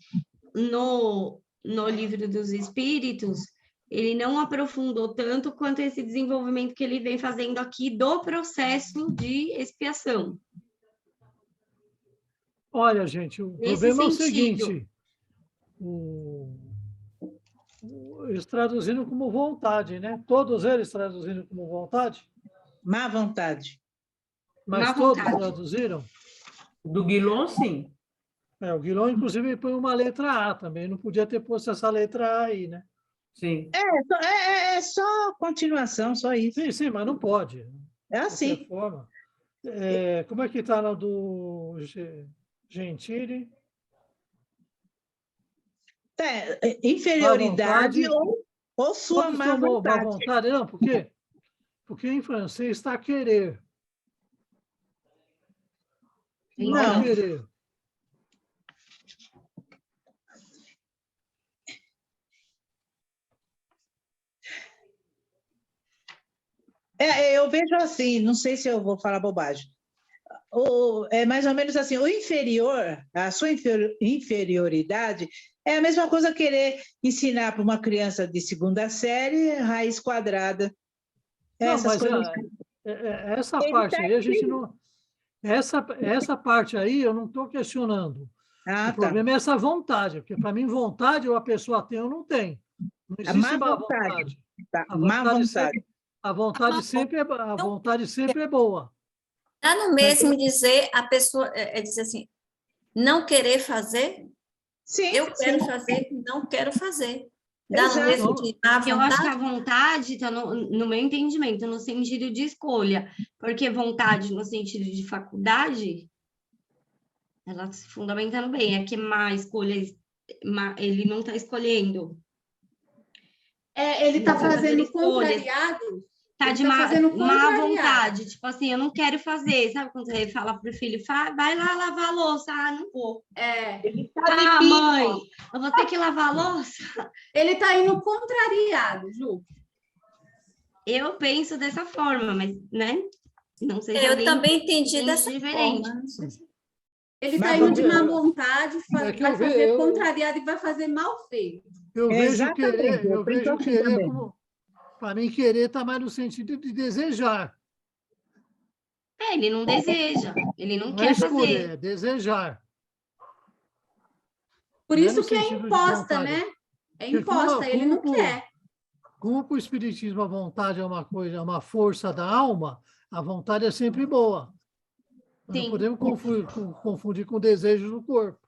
no Livro dos Espíritos, ele não aprofundou tanto quanto esse desenvolvimento que ele vem fazendo aqui do processo de expiação. Olha, gente, o Nesse problema é o sentido. seguinte: eles traduziram como vontade, né? Todos eles traduziram como vontade, Má vontade. mas Má todos vontade. traduziram. Do Guilon, sim. O Guilherme, inclusive, põe uma letra A também. Não podia ter posto essa letra A aí, né? Sim. É só continuação, só isso. Sim, sim, mas não pode. É De qualquer assim. forma. Como é que está na do Gentili? Inferioridade Má vontade. ou sua Todos má tomou má vontade. vontade. Não, por quê? Porque em francês está querer. Não. Querer. Eu vejo assim, não sei se eu vou falar bobagem. É mais ou menos assim, o inferior, a sua inferioridade, é a mesma coisa querer ensinar para uma criança de segunda série raiz quadrada. Essas coisas. Essa parte aí a gente não. Essa parte aí eu não estou questionando. O problema é essa vontade, porque para mim vontade ou a pessoa tem ou não tem. Não existe má vontade. A vontade sempre é boa. Dá no mesmo dizer a pessoa dizer assim, não querer fazer, sim, eu quero fazer, não quero fazer. Dá no mesmo de Eu acho que a vontade está no meu entendimento, no sentido de escolha, porque vontade no sentido de faculdade, ela se fundamenta no bem, é que má escolha, ele não está escolhendo. Ele está fazendo contrariado. Tá de má vontade, tipo assim, eu não quero fazer, sabe quando você fala pro filho, vai lá lavar a louça, não vou. Mãe, eu vou ter que lavar a louça. Ele tá indo contrariado, Ju. Eu penso dessa forma, mas, né, não sei se eu também entendi dessa diferente. forma. Ele tá indo de má vontade, vai fazer contrariado e vai fazer mal feito. Eu vejo querer como... Para mim, querer está mais no sentido de desejar. Ele não deseja, ele não Não quer é escolher, fazer. é desejar. Por Não é isso no que é sentido de imposta, vontade. né? É Porque imposta, ele não quer. como o espiritismo, a vontade é uma coisa, é uma força da alma, a vontade é sempre boa. Nós não Sim. podemos confundir com o desejo do corpo.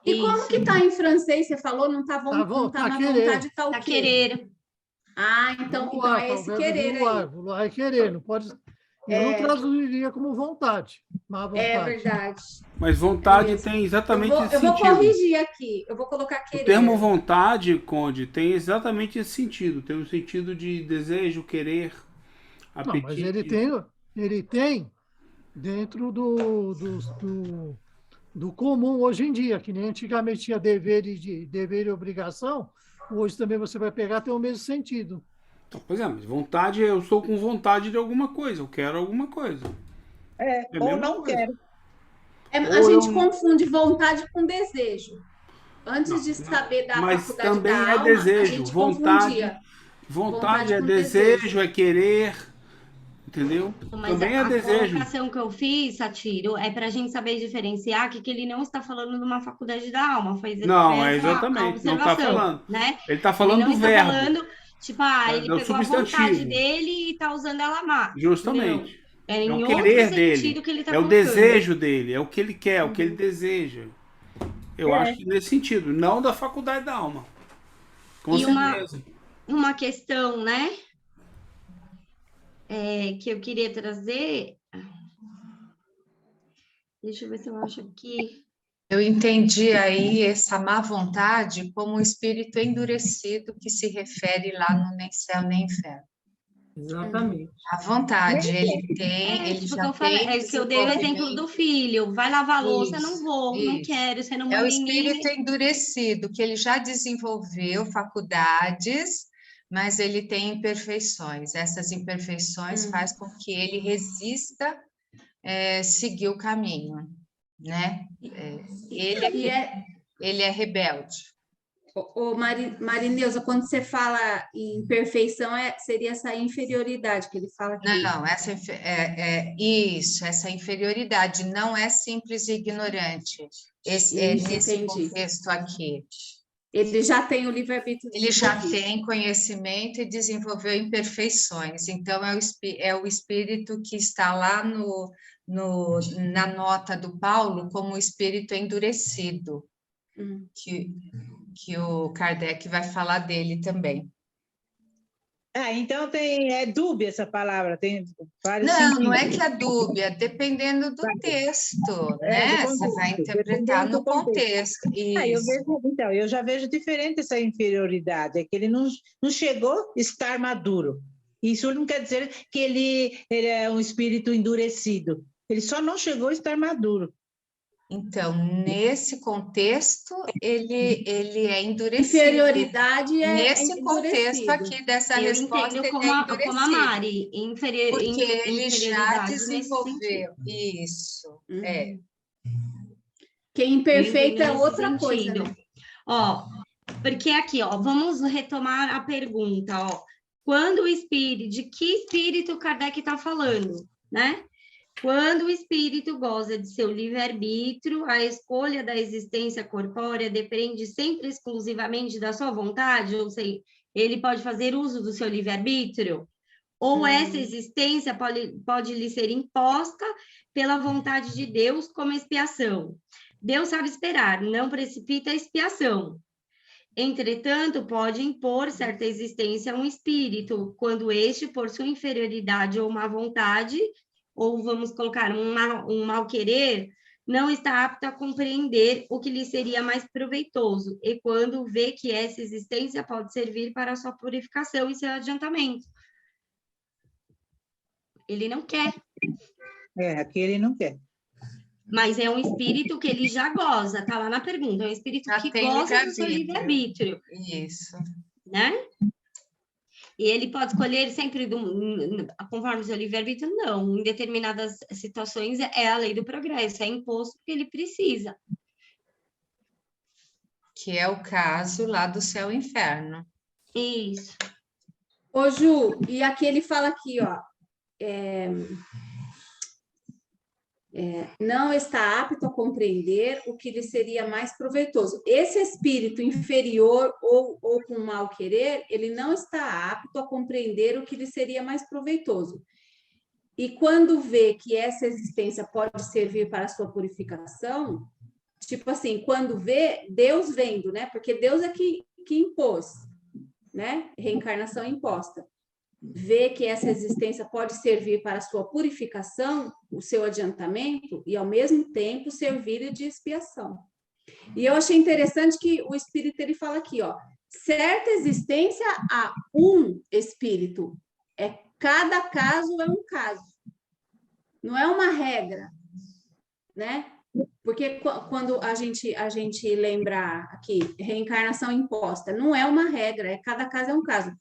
E como que tá em francês? Você falou, não tá, não tá na querer. vontade, tá o Tá quê? querer. Ah, então é esse querer aí. Vouloir é querer, não pode... Eu não traduziria como vontade, má vontade. É verdade. Mas vontade mesmo. tem exatamente esse Eu vou sentido. corrigir aqui, eu vou colocar O querer. termo vontade, Conde, tem exatamente esse sentido. Tem o sentido de desejo, querer, Não, mas apetite. ele tem dentro do comum hoje em dia, que nem antigamente tinha dever e obrigação, hoje também você vai pegar, tem o mesmo sentido. Então, pois é, mas vontade, eu estou com vontade de alguma coisa, eu quero alguma coisa. É a ou mesma não coisa. quero. A gente confunde vontade com desejo. Antes de saber da Mas faculdade também da é alma, desejo. a gente confundia. Vontade é com desejo, é querer, entendeu? Mas também é a desejo. colocação que eu fiz, Satiro, é para a gente saber diferenciar que ele não está falando de uma faculdade da alma. Não, é essa exatamente, não está falando. Né? Ele está falando ele não do está verbo. Falando, tipo, ele do pegou a substantivo. vontade dele e está usando ela má. Justamente. Não. É em o outro querer sentido dele. que ele está É o colocando. desejo dele, é o que ele quer, é o que ele deseja. Eu acho que nesse sentido, não da faculdade da alma. Com certeza. Uma questão, né? Que eu queria trazer. Deixa eu ver se eu acho aqui. Eu entendi aí essa má vontade como um espírito endurecido que se refere lá no Nem Céu Nem Inferno. Exatamente. A vontade, ele tem, ele já tem. É isso que eu dei o exemplo do filho. Vai lavar a louça, não vou, não isso. quero, você não É manda o em mim. espírito endurecido, que ele já desenvolveu faculdades, mas ele tem imperfeições. Essas imperfeições faz com que ele resista seguir o caminho, né? Ele é rebelde. Marineusa, quando você fala em perfeição, seria essa inferioridade que ele fala aqui. Não, essa inferioridade não é simples e ignorante. Nesse contexto aqui. Ele já tem o livre-arbítrio. Ele já tem conhecimento e desenvolveu imperfeições. Então, é o espírito que está lá na nota do Paulo como o espírito endurecido, que o Kardec vai falar dele também. Então é dúbia essa palavra, tem vários Não, sentidos. não é que é dúbia, dependendo do texto, né? Você vai interpretar no contexto. Eu já vejo diferente essa inferioridade, é que ele não chegou a estar maduro. Isso não quer dizer que ele é um espírito endurecido, ele só não chegou a estar maduro. Então, nesse contexto, ele é endurecido. Inferioridade nesse contexto aqui dessa resposta, ele como a Mari, porque ele já desenvolveu isso. Que imperfeito é outra coisa. Né? Porque aqui, vamos retomar a pergunta, de que espírito Kardec está falando, né? Quando o espírito goza de seu livre-arbítrio, a escolha da existência corpórea depende sempre exclusivamente da sua vontade, ou seja, ele pode fazer uso do seu livre-arbítrio? Ou essa existência pode lhe ser imposta pela vontade de Deus como expiação? Deus sabe esperar, não precipita a expiação. Entretanto, pode impor certa existência a um espírito, quando este, por sua inferioridade ou má vontade, ou vamos colocar um mal-querer, não está apto a compreender o que lhe seria mais proveitoso, e quando vê que essa existência pode servir para a sua purificação e seu adiantamento. Ele não quer. Aqui ele não quer. Mas é um espírito que ele já goza, está lá na pergunta, é um espírito que goza do seu livre-arbítrio. Isso. Né? E ele pode escolher sempre conforme o seu livre-arbítrio? Não. Em determinadas situações é a lei do progresso, é imposto porque ele precisa. Que é o caso lá do céu e inferno. Isso. Ô, Ju, e aqui ele fala aqui, não está apto a compreender o que lhe seria mais proveitoso. Esse espírito inferior ou com mal querer, ele não está apto a compreender o que lhe seria mais proveitoso. E quando vê que essa existência pode servir para a sua purificação, tipo assim, quando vê, Deus vendo, né? Porque Deus é que impôs, né? Reencarnação imposta. Vê que essa existência pode servir para a sua purificação, o seu adiantamento, e ao mesmo tempo servir de expiação. E eu achei interessante que o Espírito ele fala aqui, ó, certa existência há um Espírito, cada caso é um caso, não é uma regra, né? Porque quando a gente lembra aqui, reencarnação imposta, não é uma regra, cada caso é um caso.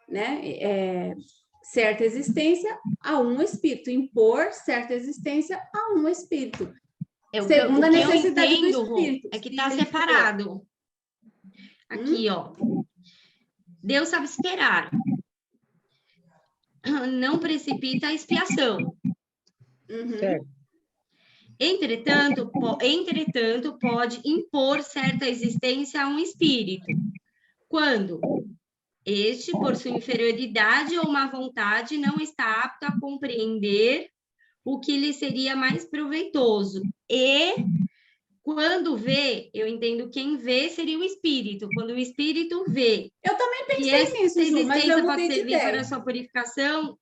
Né? Certa existência a um espírito, impor certa existência a um espírito. Segundo a necessidade do espírito. É que está separado. Aqui, ó. Deus sabe esperar. Não precipita a expiação. Certo. Entretanto, pode impor certa existência a um espírito. Quando este, por sua inferioridade ou má vontade, não está apto a compreender o que lhe seria mais proveitoso. E, quando vê, eu entendo quem vê seria o espírito. Quando o espírito vê. Eu também pensei nisso, Ju, mas eu pode mudei de servir ideia. para a sua purificação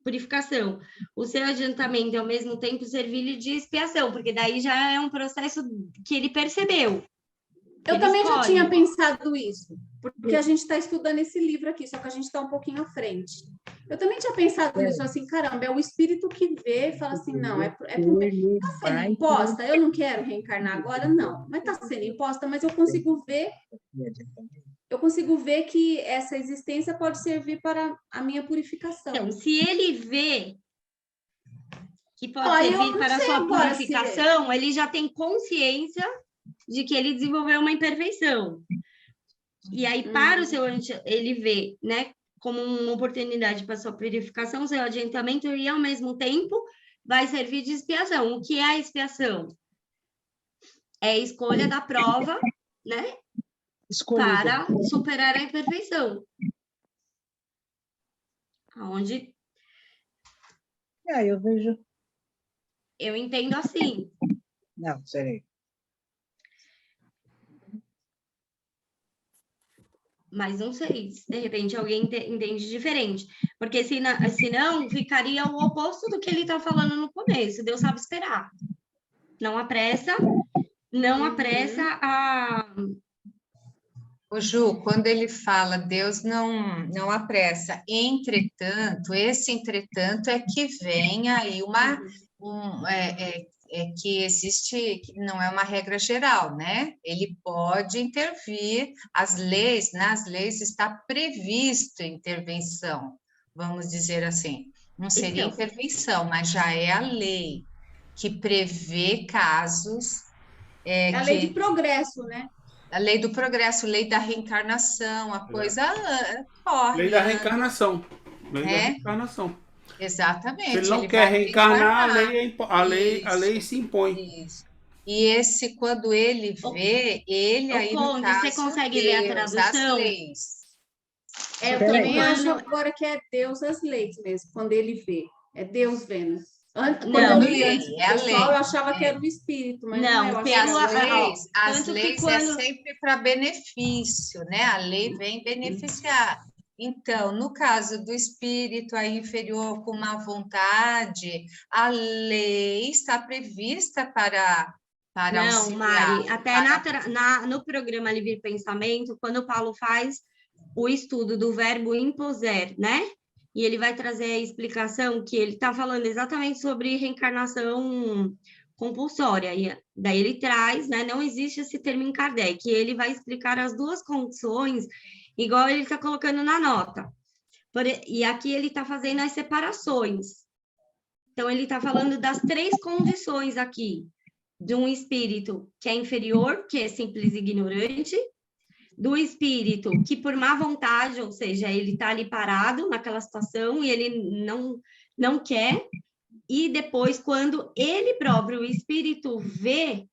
purificação. O seu adiantamento, ao mesmo tempo, servir-lhe de expiação, porque daí já é um processo que ele percebeu. Eu também já tinha pensado isso, porque a gente está estudando esse livro aqui, só que a gente está um pouquinho à frente. Eu também tinha pensado nisso, assim, caramba, é o espírito que vê e fala assim, não, está sendo imposta, eu não quero reencarnar agora, não, mas está sendo imposta, mas eu consigo ver que essa existência pode servir para a minha purificação. Então, se ele vê que pode servir para a sua purificação, ele já tem consciência de que ele desenvolveu uma imperfeição. E aí, para o seu ele vê, né, como uma oportunidade para a sua purificação, seu adiantamento, e ao mesmo tempo vai servir de expiação. O que é a expiação? É a escolha da prova, né, para superar a imperfeição. Aonde eu vejo. Eu entendo assim. Não, sério. Mas não sei, se de repente alguém entende diferente. Porque senão ficaria o oposto do que ele está falando no começo. Deus sabe esperar. Não apressa a... Ô Ju, quando ele fala Deus não apressa, entretanto, esse entretanto é que vem aí que existe, não é uma regra geral, né? Ele pode intervir, nas leis está previsto intervenção, vamos dizer assim. Não seria intervenção, mas já é a lei que prevê casos... É a lei de progresso, né? A lei do progresso, lei da reencarnação, a coisa corre. Lei da reencarnação. Lei da reencarnação. Exatamente. Se ele não quer reencarnar, a lei se impõe. Isso. E esse, quando ele vê, ele aí no caso, você consegue ver a tradução? As leis. Eu também acho agora que é Deus as leis mesmo, quando ele vê. É Deus vendo. Não, é a lei. Eu achava que era o espírito, mas não as leis é sempre para benefício, né? A lei vem beneficiar. Então, no caso do espírito aí inferior com má vontade, a lei está prevista para não, Mari, até no programa Livre Pensamento, quando o Paulo faz o estudo do verbo imposer, né? E ele vai trazer a explicação que ele está falando exatamente sobre reencarnação compulsória. E daí ele traz, né? Não existe esse termo em Kardec. E ele vai explicar as duas condições, igual ele está colocando na nota. E aqui ele está fazendo as separações. Então, ele está falando das 3 condições aqui. De um espírito que é inferior, que é simples e ignorante, do espírito que por má vontade, ou seja, ele está ali parado naquela situação e ele não quer, E depois, quando ele próprio, o espírito, vê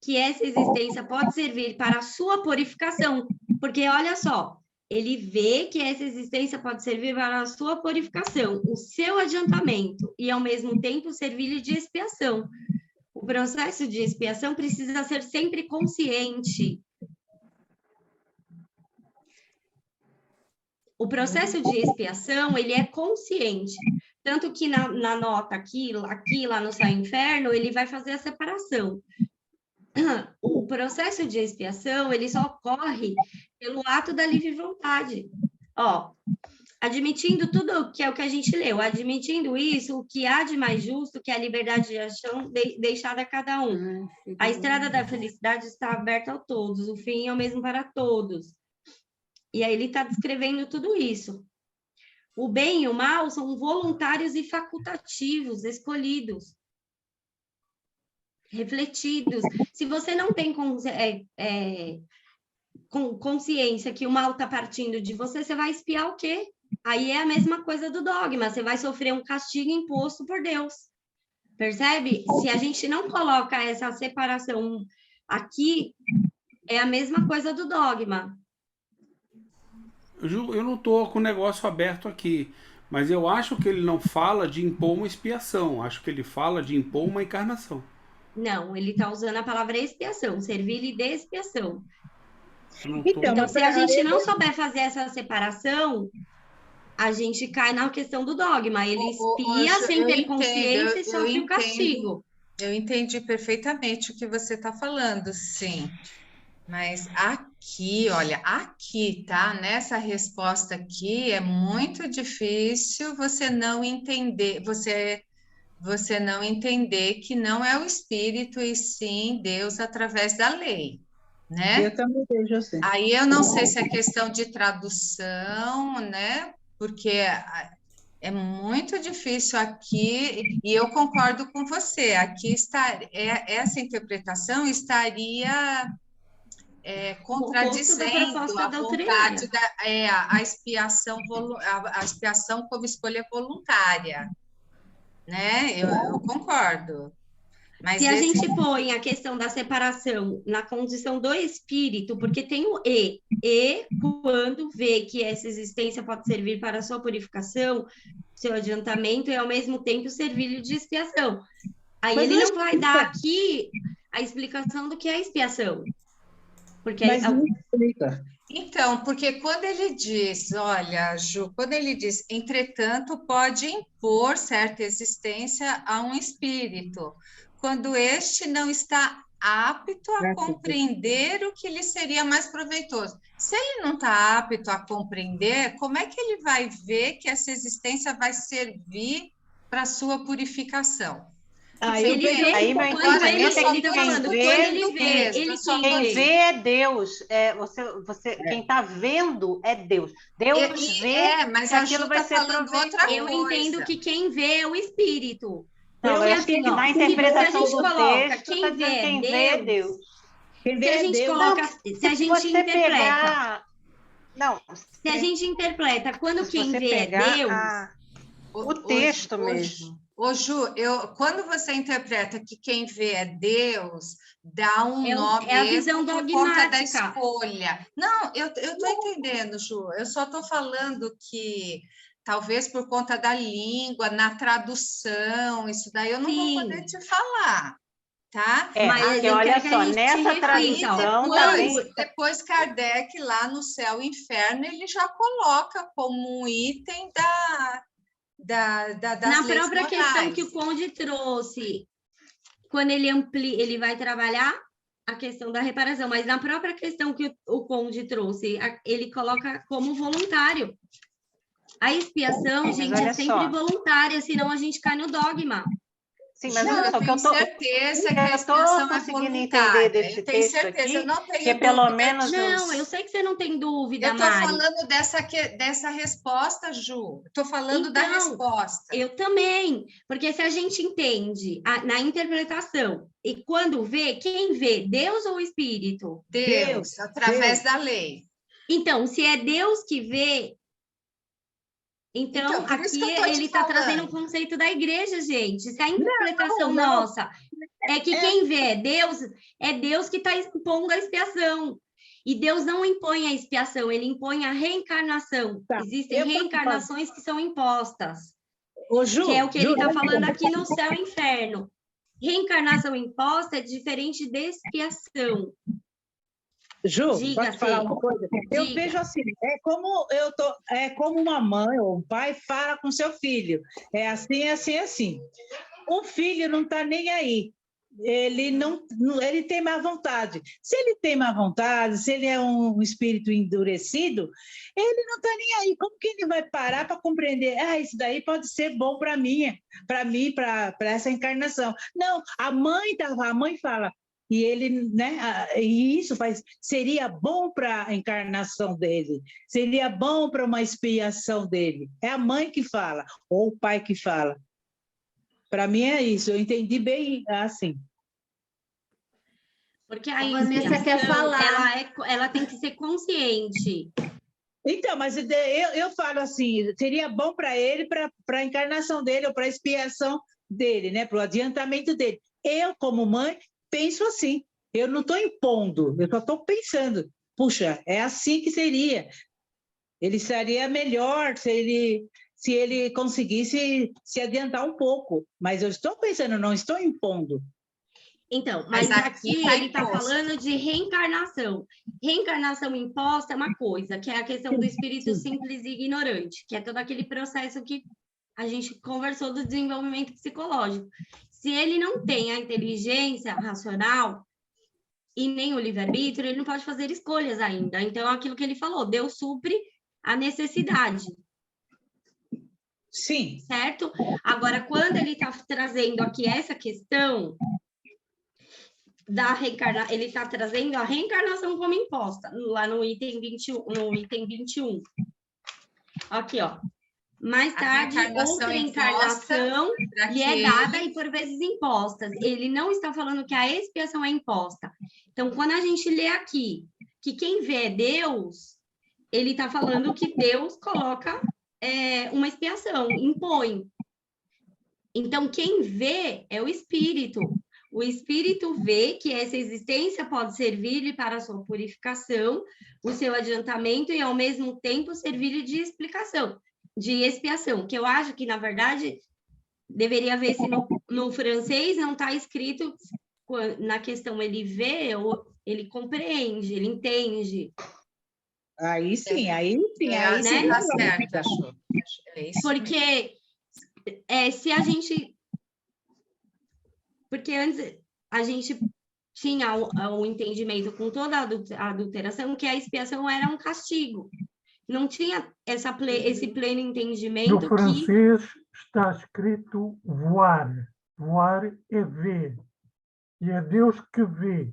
que essa existência pode servir para a sua purificação, porque olha só, ele vê que essa existência pode servir para a sua purificação, o seu adiantamento, e ao mesmo tempo servir-lhe de expiação. O processo de expiação precisa ser sempre consciente. O processo de expiação, ele é consciente. Tanto que na nota aqui, lá no Céu e Inferno, ele vai fazer a separação. O processo de expiação, ele só ocorre pelo ato da livre vontade. Ó, admitindo tudo que é o que a gente leu, admitindo isso, o que há de mais justo, que é a liberdade de ação deixada a cada um. A estrada da felicidade está aberta a todos, o fim é o mesmo para todos. E aí ele está descrevendo tudo isso. O bem e o mal são voluntários e facultativos, escolhidos, refletidos. Se você não tem consciência que o mal está partindo de você, você vai espiar o quê? Aí é a mesma coisa do dogma, você vai sofrer um castigo imposto por Deus. Percebe? Se a gente não coloca essa separação aqui, é a mesma coisa do dogma. Eu não estou com o negócio aberto aqui, mas eu acho que ele não fala de impor uma expiação, acho que ele fala de impor uma encarnação. Não, ele está usando a palavra expiação, servir-lhe de expiação. Então, se a gente não souber fazer essa separação, a gente cai na questão do dogma. Ele expia sem ter consciência e sofre o castigo. Eu entendi perfeitamente o que você está falando, sim. Mas aqui, olha, aqui, tá? Nessa resposta aqui, é muito difícil você não entender, você não entender que não é o Espírito e sim Deus através da lei, né? Eu também vejo assim. Aí eu não sei se é questão de tradução, né? Porque é muito difícil aqui, e eu concordo com você, aqui essa interpretação estaria contradizendo a vontade a expiação como escolha voluntária, né? Eu concordo. Mas se a gente põe a questão da separação na condição do espírito, porque tem o e quando vê que essa existência pode servir para a sua purificação, seu adiantamento e ao mesmo tempo servir-lhe de expiação. Aí ele não vai dar aqui a explicação do que é expiação. Porque Então, porque quando ele diz, olha, Ju, quando ele diz, entretanto, pode impor certa existência a um espírito, quando este não está apto a compreender o que lhe seria mais proveitoso. Se ele não está apto a compreender, como é que ele vai ver que essa existência vai servir para a sua purificação? Quem vê é Deus, quem está vendo é Deus. Deus vê, mas que aquilo vai ser proveitoso. Eu entendo que quem vê é o espírito. Não, eu acho que na interpretação do texto, quem vê é Deus. Quem vê é Deus. Se a gente interpreta... Se a gente interpreta quando quem vê é Deus... O texto mesmo. Ô, Ju, quando você interpreta que quem vê é Deus, dá um nome a visão por conta da escolha. Não, eu estou entendendo, Ju. Eu só estou falando que talvez por conta da língua, na tradução, isso daí eu não vou poder te falar, tá? Mas olha só, nessa tradução depois Kardec, lá no Céu e Inferno, ele já coloca como um item das na leis própria morais. Questão que o Conde trouxe, quando ele amplia, ele vai trabalhar a questão da reparação, mas na própria questão que o Conde trouxe, ele coloca como voluntário. A expiação, gente, é sempre voluntária, senão a gente cai no dogma. Sim, mas olha só, eu tenho certeza que a expiação é voluntária. Desse eu tenho texto certeza, aqui, eu não tenho que pelo menos... Não, eu sei que você não tem dúvida, eu estou Mari. falando dessa resposta, Ju. Estou falando da resposta. Eu também, porque se a gente entende na interpretação, e quando vê, quem vê? Deus ou o Espírito? Deus, através da lei. Então, se é Deus que vê, Então, por isso aqui que eu tô te ele está trazendo um falando. conceito da igreja, gente. Se a interpretação nossa é que quem vê é Deus que está impondo a expiação. E Deus não impõe a expiação, ele impõe a reencarnação. Tá. Existem Eu posso reencarnações que são impostas, Ô, Ju, que é o que Ju, ele está falando aqui no céu e inferno. Reencarnação imposta é diferente de expiação. Ju, Diga, posso falar Fê. uma coisa? Eu Diga. vejo assim, é como uma mãe ou um pai fala com seu filho. É assim, assim, assim. O filho não está nem aí. Ele tem má vontade. Se ele tem má vontade, se ele é um espírito endurecido, ele não está nem aí. Como que ele vai parar para compreender? Ah, isso daí pode ser bom para mim, para essa encarnação. Não, a mãe fala. E ele, né? E isso seria bom para a encarnação dele, seria bom para uma expiação dele. É a mãe que fala, ou o pai que fala. Para mim é isso, eu entendi bem assim. Porque a Vanessa quer expiação, falar. ela tem que ser consciente. Então, mas eu falo assim, seria bom para ele, para a encarnação dele, ou para a expiação dele, né? Para o adiantamento dele. Eu, como mãe, penso assim. Eu não estou impondo, eu só estou pensando. Puxa, é assim que seria. Ele estaria melhor se ele conseguisse se adiantar um pouco. Mas eu estou pensando, não estou impondo. Então, mas aqui tá ele está imposto. falando de reencarnação. Reencarnação imposta é uma coisa, que é a questão do espírito simples e ignorante, que é todo aquele processo que a gente conversou do desenvolvimento psicológico. Se ele não tem a inteligência racional e nem o livre-arbítrio, ele não pode fazer escolhas ainda. Então, é aquilo que ele falou, Deus supre a necessidade. Sim. Certo? Agora, quando ele está trazendo aqui essa questão ele está trazendo a reencarnação como imposta, lá no item 21. Aqui, ó. Mais tarde, outra encarnação lhe é dada e por vezes impostas. Ele não está falando que a expiação é imposta. Então, quando a gente lê aqui que quem vê é Deus, ele está falando que Deus coloca uma expiação, impõe. Então, quem vê é o espírito. O espírito vê que essa existência pode servir-lhe para a sua purificação, o seu adiantamento e, ao mesmo tempo, servir-lhe de explicação, de expiação, que eu acho que, na verdade, deveria ver se no francês não está escrito na questão ele vê ou ele compreende, ele entende. Aí sim, aí sim. Aí né? tá certo, Ju. É isso porque se a gente... Porque antes a gente tinha o entendimento com toda a adulteração que a expiação era um castigo. Não tinha esse pleno entendimento no francês está escrito voir. Voir é ver. E é Deus que vê.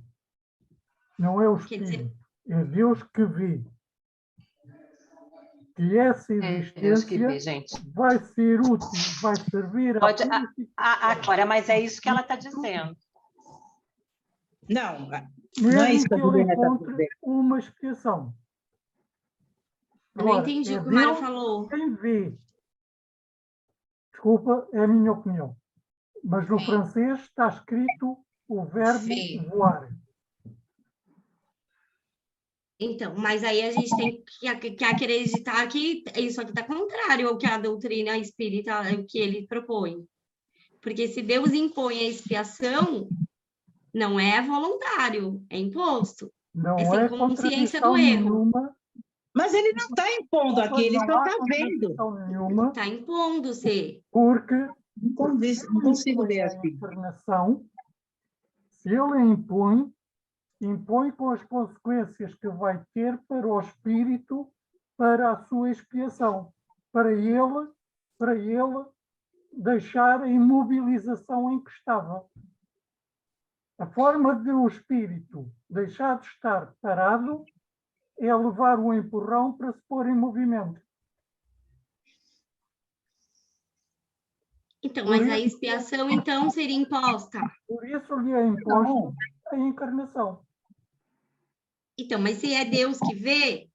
Não é o espírito. É Deus que vê. Que essa existência vai ser útil, vai servir agora, mas é isso que ela está dizendo. Não é isso que ele encontre uma expiação. Eu não entendi o que o Mário falou. Quem vê. Desculpa, é a minha opinião. Mas no francês está escrito o verbo voar. Então, mas aí a gente tem que acreditar que isso aqui está contrário ao que a doutrina espírita, o que ele propõe. Porque se Deus impõe a expiação, não é voluntário, é imposto. Não sem consciência do erro. Nenhuma. Mas ele não está impondo aqui, ele só está vendo. Está impondo-se. Porque não consigo ver a encarnação, se ele impõe com as consequências que vai ter para o espírito, para a sua expiação, para ele deixar a imobilização em que estava. A forma de o espírito deixar de estar parado é levar um empurrão para se pôr em movimento. Então, mas a expiação, então, seria imposta. Por isso lhe é imposto a encarnação. Então, mas se é Deus que vê,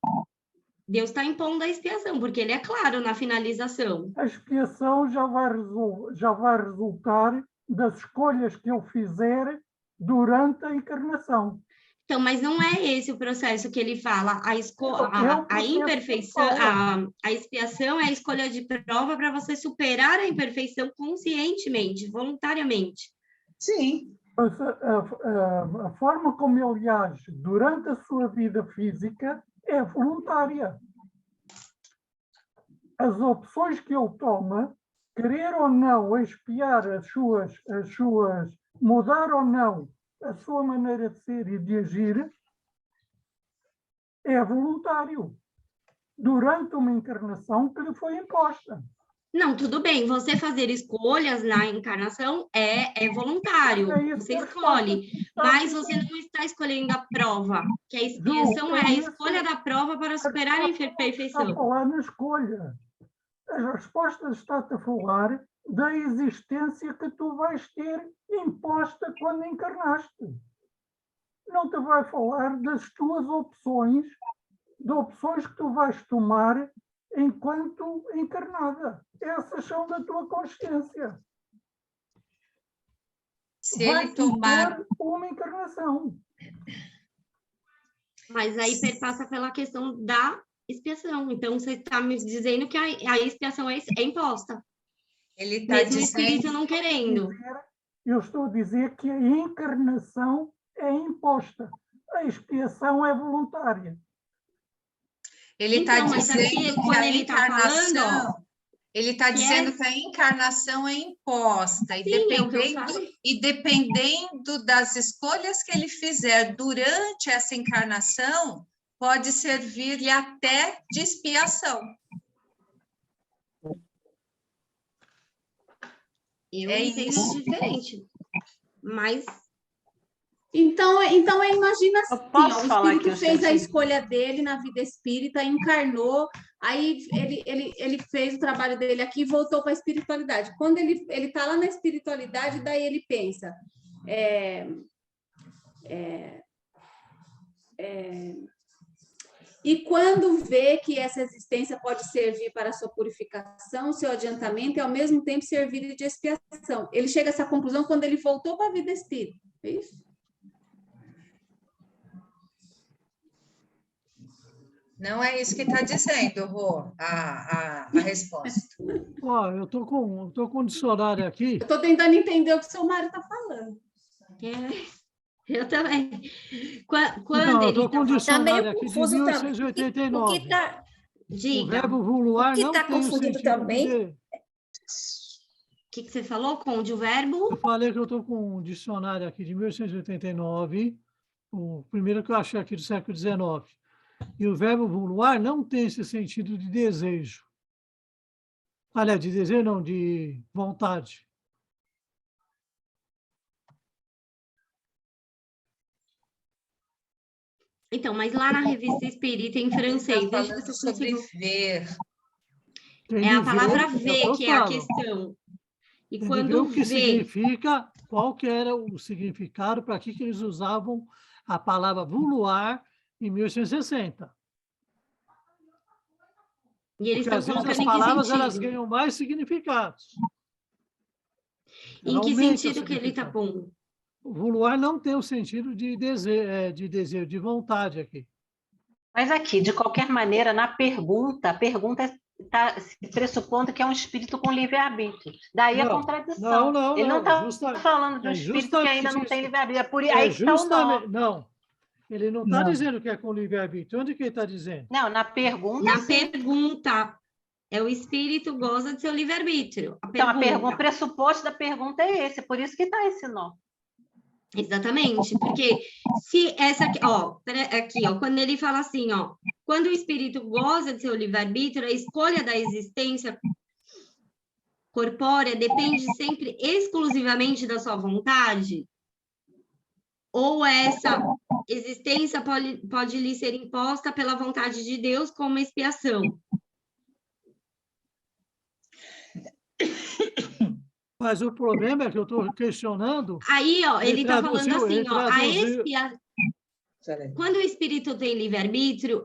Deus está impondo a expiação, porque ele é claro na finalização. A expiação já vai resultar das escolhas que eu fizer durante a encarnação. Então, mas não é esse o processo que ele fala. A imperfeição, a expiação é a escolha de prova para você superar a imperfeição conscientemente, voluntariamente. Sim. A forma como ele age durante a sua vida física é voluntária. As opções que ele toma, querer ou não expiar as suas, mudar ou não a sua maneira de ser e de agir, é voluntário, durante uma encarnação que lhe foi imposta. Não, tudo bem, você fazer escolhas na encarnação é voluntário, você escolhe, mas você não está escolhendo a prova, que a expiação é a escolha da prova para superar a imperfeição. Está a falar na escolha. A resposta está-te a falar da existência que tu vais ter imposta quando encarnaste. Não te vai falar das tuas opções, de opções que tu vais tomar enquanto encarnada. Essas são da tua consciência. Se ele tomar uma encarnação. Mas aí perpassa pela questão da expiação. Então, você está me dizendo que a expiação é imposta. Ele está mesmo dizendo... o espírito não querendo. Eu estou a dizer que a encarnação é imposta. A expiação é voluntária. Ele está Então, dizendo que a encarnação... falando, ele está dizendo que a encarnação é imposta. E dependendo das escolhas que ele fizer durante essa encarnação, pode servir-lhe até de expiação. Eu entendo diferente, mas... Então imagina assim, ó, o espírito fez a senti. escolha dele na vida espírita, encarnou, aí ele fez o trabalho dele aqui e voltou para a espiritualidade. Quando ele está lá na espiritualidade, daí ele pensa... E quando vê que essa existência pode servir para a sua purificação, seu adiantamento e, ao mesmo tempo, servir de expiação. Ele chega a essa conclusão quando ele voltou para a vida espírita. É isso? Não é isso que está dizendo, Rô, a resposta. Ó, eu estou com um dicionário aqui. Eu estou tentando entender o que o seu Mário está falando. Eu também. Não, eu estou com um dicionário aqui de confuso 1889. O que tá... O verbo voluar não tem o sentido também? de... O que você falou, Conde? O verbo? Eu falei que eu estou com um dicionário aqui de 1889, o primeiro que eu achei aqui do século XIX. E o verbo voluar não tem esse sentido de desejo. Aliás, de desejo não, de vontade. Então, mas lá na revista Espírita, em francês, Está deixa eu ver falando se eu sobre consigo... ver. É a palavra ver que é a questão. E Tem quando que ver o que vê... significa, qual que era o significado, para que eles usavam a palavra vuluar em 1860. E eles Porque, estão às vezes, colocando as em que palavras sentido? elas ganham mais significados. Em que Aumenta o sentido que ele está significado. pondo? O vuluar não tem o sentido de desejo, de vontade aqui. Mas aqui, de qualquer maneira, na pergunta, a pergunta está pressupondo que é um espírito com livre-arbítrio. Daí a contradição. Ele não está falando de um espírito que ainda não tem livre-arbítrio. Aí está o nó. Não, ele não está dizendo que é com livre-arbítrio. Onde que ele está dizendo? Não, na pergunta... Na pergunta, é o espírito goza de seu livre-arbítrio. Então, o pressuposto da pergunta é esse, por isso que está esse nó. Exatamente, porque se essa aqui, ó, quando ele fala assim, ó, quando o espírito goza de seu livre-arbítrio, a escolha da existência corpórea depende sempre exclusivamente da sua vontade? Ou essa existência pode lhe ser imposta pela vontade de Deus como expiação? Mas o problema é que eu estou questionando... Aí, ó, ele está falando assim, ó, a expiação... Quando o espírito tem livre-arbítrio,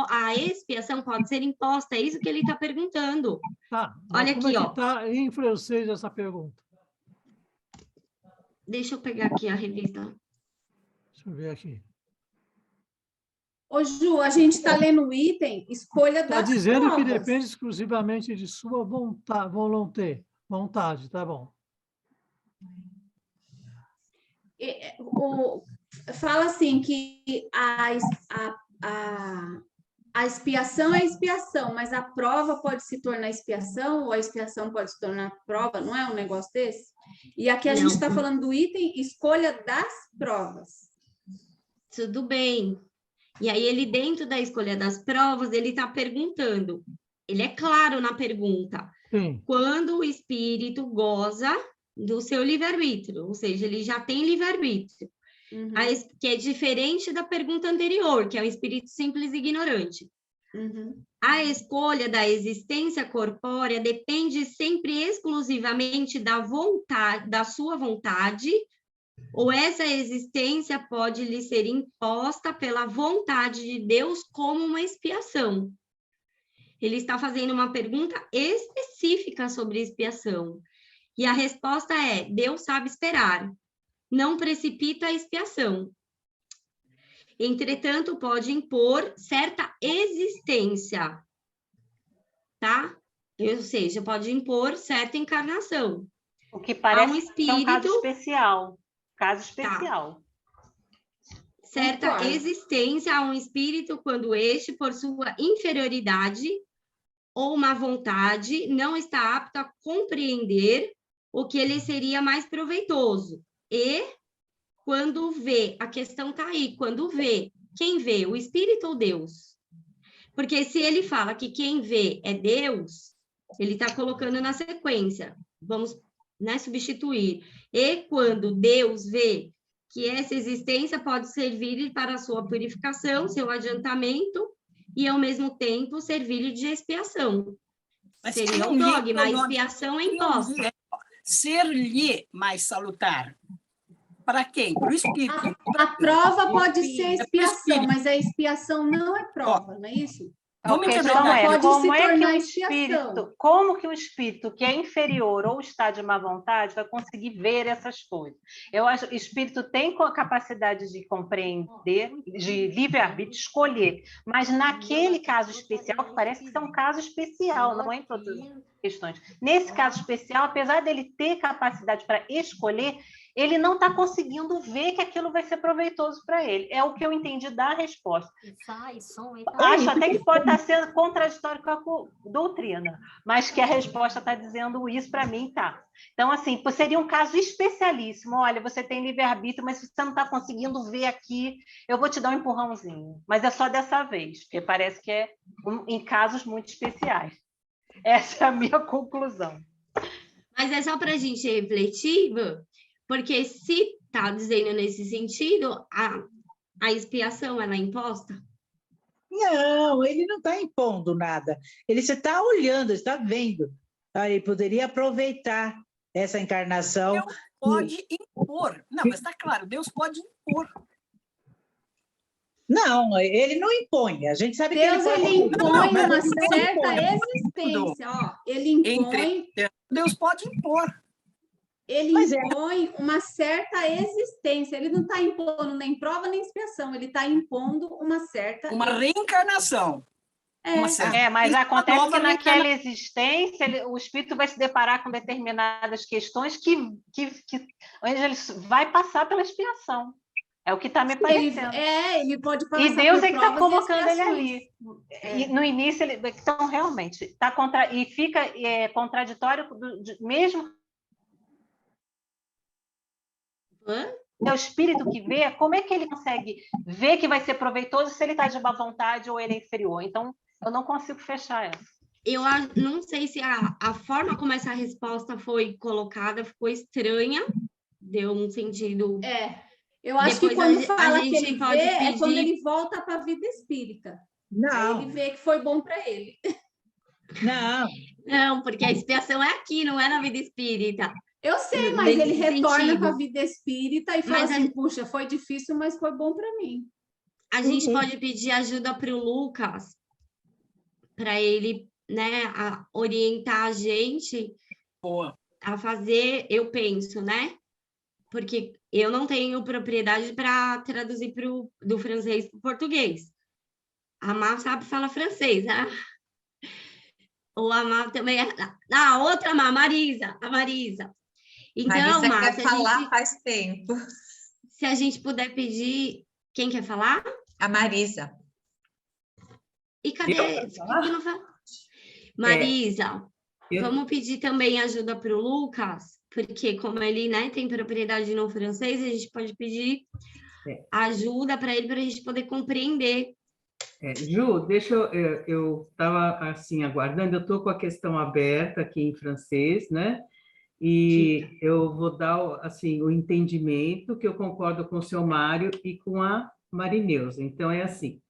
a expiação pode ser imposta, é isso que ele está perguntando. Tá, Olha como aqui, é que ó. está em francês essa pergunta? Deixa eu pegar aqui a revista. Deixa eu ver aqui. Ô, Ju, a gente está lendo o item escolha Está das dizendo que provas. depende exclusivamente de sua vontade, tá bom. Fala assim que a expiação é expiação, mas a prova pode se tornar expiação ou a expiação pode se tornar prova, não é um negócio desse? E aqui a gente está falando do item escolha das provas. Tudo bem. E aí ele, dentro da escolha das provas, ele está perguntando, ele é claro na pergunta, Sim. Quando o espírito goza do seu livre-arbítrio, ou seja, ele já tem livre-arbítrio, que é diferente da pergunta anterior, que é o espírito simples e ignorante. A escolha da existência corpórea depende sempre exclusivamente da vontade, da sua vontade, ou essa existência pode lhe ser imposta pela vontade de Deus como uma expiação. Ele está fazendo uma pergunta específica sobre expiação. E a resposta é: Deus sabe esperar, não precipita a expiação. Entretanto, pode impor certa existência, tá? Ou seja, pode impor certa encarnação. O que parece que é um caso especial. Caso especial. Tá. Certa existência a um espírito quando este, por sua inferioridade ou má vontade, não está apto a compreender o que lhe seria mais proveitoso. E quando vê, a questão está aí, quando vê, quem vê, o espírito ou Deus? Porque se ele fala que quem vê é Deus, ele está colocando na sequência, vamos, né, substituir. E quando Deus vê que essa existência pode servir para a sua purificação, seu adiantamento, e ao mesmo tempo servir de expiação. Mas seria o dogma, a expiação é imposta. Ser-lhe mais salutar. Para quem? Para o espírito. A prova pode ser expiação, mas a expiação não é prova, não é isso? Como que o espírito que é inferior ou está de má vontade vai conseguir ver essas coisas? Eu acho que o espírito tem a capacidade de compreender, de livre-arbítrio, escolher, mas naquele caso especial, que parece que é um caso especial, não é em todas as questões. Nesse caso especial, apesar dele ter capacidade para escolher, ele não está conseguindo ver que aquilo vai ser proveitoso para ele. É o que eu entendi da resposta. Acho até que pode estar sendo contraditório com a doutrina, mas que a resposta está dizendo isso para mim, tá. Então, assim, seria um caso especialíssimo. Olha, você tem livre-arbítrio, mas se você não está conseguindo ver aqui, eu vou te dar um empurrãozinho. Mas é só dessa vez, porque parece que é em casos muito especiais. Essa é a minha conclusão. Mas é só para a gente refletir, porque se está dizendo nesse sentido, a expiação ela é imposta? Não, ele não está impondo nada. Ele está olhando, está vendo. Ele poderia aproveitar essa encarnação. Deus pode impor. Não, mas está claro, Deus pode impor. Não, ele não impõe. A gente sabe Deus, que ele impõe uma certa existência. Ó, ele impõe... Deus pode impor. Ele impõe uma certa existência. Ele não está impondo nem prova nem expiação. Ele está impondo uma certa... Uma reencarnação. Mas acontece que naquela existência o espírito vai se deparar com determinadas questões que onde ele vai passar pela expiação. É o que está me parecendo. Ele pode passar. E Deus é que está colocando ele ali. E no início, então, realmente, está e fica contraditório, mesmo. É o espírito que vê, como é que ele consegue ver que vai ser proveitoso se ele está de má vontade ou ele é inferior? Então, eu não consigo fechar essa. Eu não sei se a forma como essa resposta foi colocada ficou estranha, deu um sentido... Eu acho que quando fala que ele vê, é quando ele volta para a vida espírita. Não. Aí ele vê que foi bom para ele. Não, porque a expiação é aqui, não é na vida espírita. Eu sei, mas ele retorna para a vida espírita e fala assim, puxa, foi difícil, mas foi bom para mim. a gente pode pedir ajuda para o Lucas, para ele, né, orientar a gente a fazer, eu penso, né? Porque eu não tenho propriedade para traduzir do francês para o português. A Má sabe falar francês, né? Ou a Má também... A outra Má, a Marisa. Então, Marisa Má, quer falar faz tempo. Se a gente puder pedir... Quem quer falar? A Marisa. E cadê? Que não fala? Marisa, vamos pedir também ajuda para o Lucas, porque como ele, né, tem propriedade no francês, a gente pode pedir ajuda para ele, para a gente poder compreender. Ju, deixa eu estava assim aguardando, eu estou com a questão aberta aqui em francês, né? E eu vou dar assim o entendimento que eu concordo com o seu Mário e com a Marineuza. Então é assim.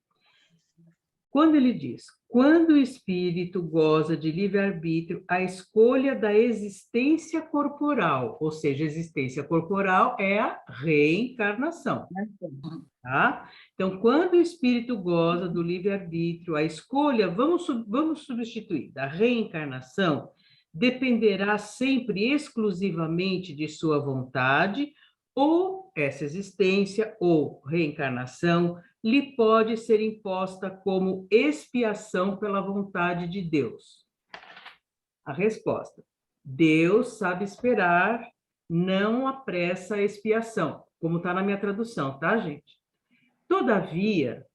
Quando ele diz, quando o espírito goza de livre-arbítrio, a escolha da existência corporal, ou seja, a existência corporal é a reencarnação. Tá? Então, quando o espírito goza do livre-arbítrio, a escolha, vamos substituir, da reencarnação, dependerá sempre exclusivamente de sua vontade, ou essa existência ou reencarnação lhe pode ser imposta como expiação pela vontade de Deus. A resposta: Deus sabe esperar, não apressa a expiação, como está na minha tradução, tá, gente? Todavia,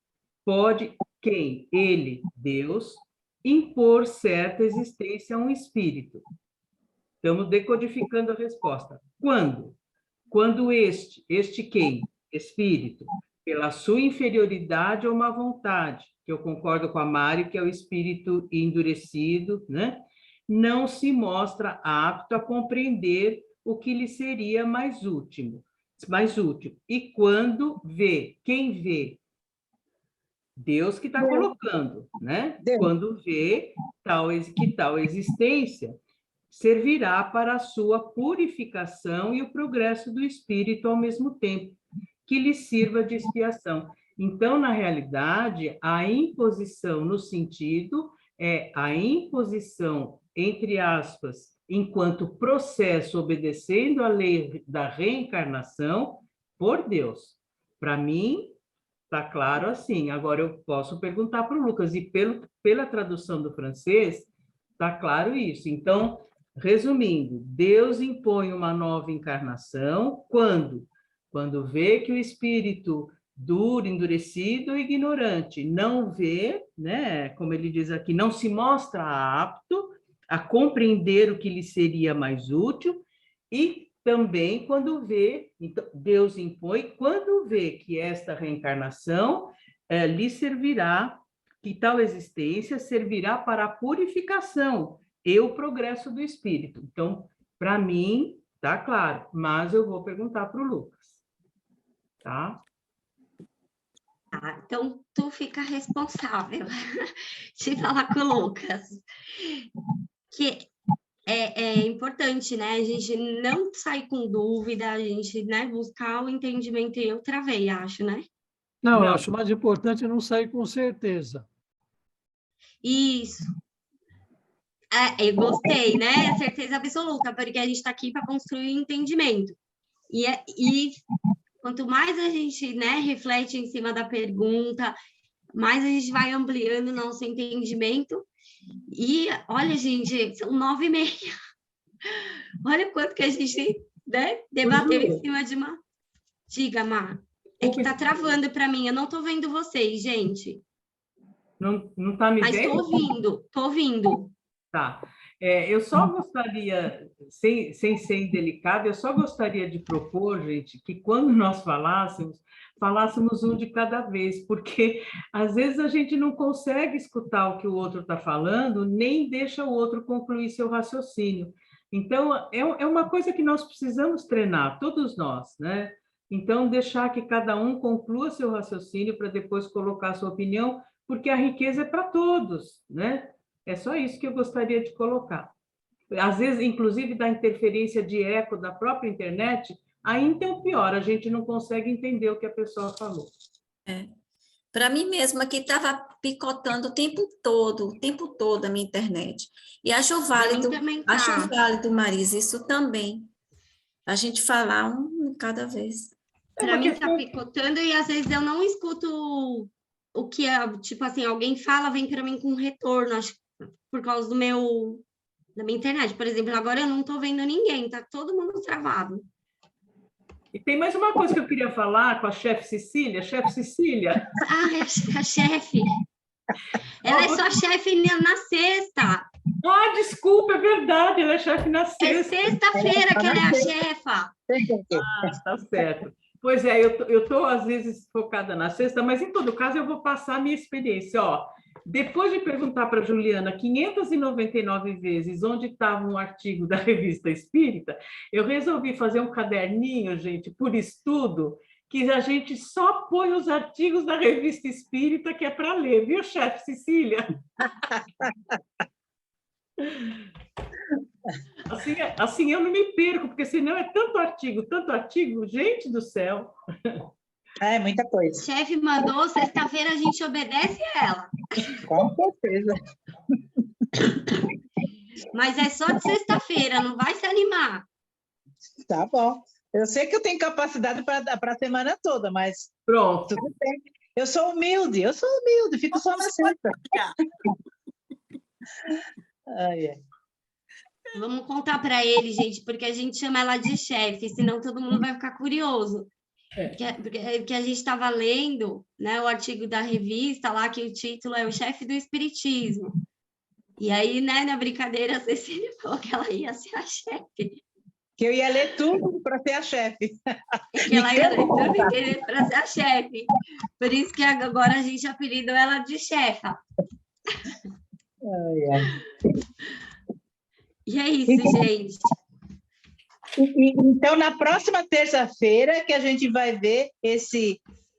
pode quem? Ele, Deus, impor certa existência a um espírito. Estamos decodificando a resposta. Quando? Quando este quem? Espírito, pela sua inferioridade ou má vontade, que eu concordo com a Mari, que é o espírito endurecido, né? Não se mostra apto a compreender o que lhe seria mais útil. E quando vê, quem vê? Deus que está colocando, né? Quando vê que tal existência servirá para a sua purificação e o progresso do espírito ao mesmo tempo, que lhe sirva de expiação. Então, na realidade, a imposição no sentido é a imposição, entre aspas, enquanto processo obedecendo à lei da reencarnação por Deus. Para mim, está claro assim. Agora, eu posso perguntar para o Lucas, e pela tradução do francês, está claro isso. Então, resumindo, Deus impõe uma nova encarnação quando vê que o espírito duro, endurecido e ignorante não vê, né, como ele diz aqui, não se mostra apto a compreender o que lhe seria mais útil, e também quando vê, então, Deus impõe, quando vê que esta reencarnação lhe servirá, que tal existência servirá para a purificação e o progresso do espírito. Então, para mim, está claro, mas eu vou perguntar para o Lucas. Tá? Então, tu fica responsável de falar com o Lucas. Que é importante, né? A gente não sair com dúvida, a gente, né, buscar o entendimento, e eu travei, acho, né? Não, eu acho mais importante não sair com certeza. Isso. Eu gostei, né? Certeza absoluta, porque a gente está aqui para construir entendimento. E quanto mais a gente, né, reflete em cima da pergunta, mais a gente vai ampliando o nosso entendimento. E, olha, gente, são 9h30. Olha o quanto que a gente, né, debateu em cima de uma... Diga, Má. É que está travando para mim, eu não estou vendo vocês, gente. Não está me vendo? Mas estou ouvindo. Tá. Eu só gostaria, sem ser indelicado, eu só gostaria de propor, gente, que quando nós falássemos um de cada vez, porque às vezes a gente não consegue escutar o que o outro está falando, nem deixa o outro concluir seu raciocínio. Então, é uma coisa que nós precisamos treinar, todos nós, né? Então, deixar que cada um conclua seu raciocínio para depois colocar sua opinião, porque a riqueza é para todos, né? É só isso que eu gostaria de colocar. Às vezes, inclusive, da interferência de eco da própria internet, ainda é o pior, a gente não consegue entender o que a pessoa falou. para mim mesma, que estava picotando o tempo todo a minha internet. E acho válido, Marisa, isso também. A gente falar um cada vez. Para mim está picotando e às vezes eu não escuto o que é, tipo assim, alguém fala, vem para mim com retorno, acho, por causa da minha internet. Por exemplo, agora eu não estou vendo ninguém, tá todo mundo travado. E tem mais uma coisa que eu queria falar com a chefe Cecília. Chefe Cecília. Ah, a chefe. Ela é só chefe na sexta. Ah, desculpa, é verdade, ela é chefe na sexta. É sexta-feira que ela é a chefa. Ah, tá certo. Pois é, eu estou, às vezes, focada na sexta, mas, em todo caso, eu vou passar a minha experiência. Ó, depois de perguntar para a Juliana 599 vezes onde estava um artigo da Revista Espírita, eu resolvi fazer um caderninho, gente, por estudo, que a gente só põe os artigos da Revista Espírita que é para ler, viu, chefe Cecília? Assim eu não me perco, porque senão é tanto artigo, gente do céu. É muita coisa. O chefe mandou, sexta-feira a gente obedece ela. Com certeza. Mas é só de sexta-feira, não vai se animar. Tá bom. Eu sei que eu tenho capacidade para a semana toda, mas... Pronto. Tudo bem. Eu sou humilde, fico só na sexta. Vamos contar para ele, gente, porque a gente chama ela de chefe, senão todo mundo vai ficar curioso. Porque a gente estava lendo, né, o artigo da revista lá, que o título é O Chefe do Espiritismo. E aí, né, na brincadeira, a Cecília falou que ela ia ser a chefe. Que eu ia ler tudo para ser a chefe. Que ela ia ler tudo para ser a chefe. Por isso que agora a gente apelidou ela de chefa. E é isso, gente. Então, na próxima terça-feira que a gente vai ver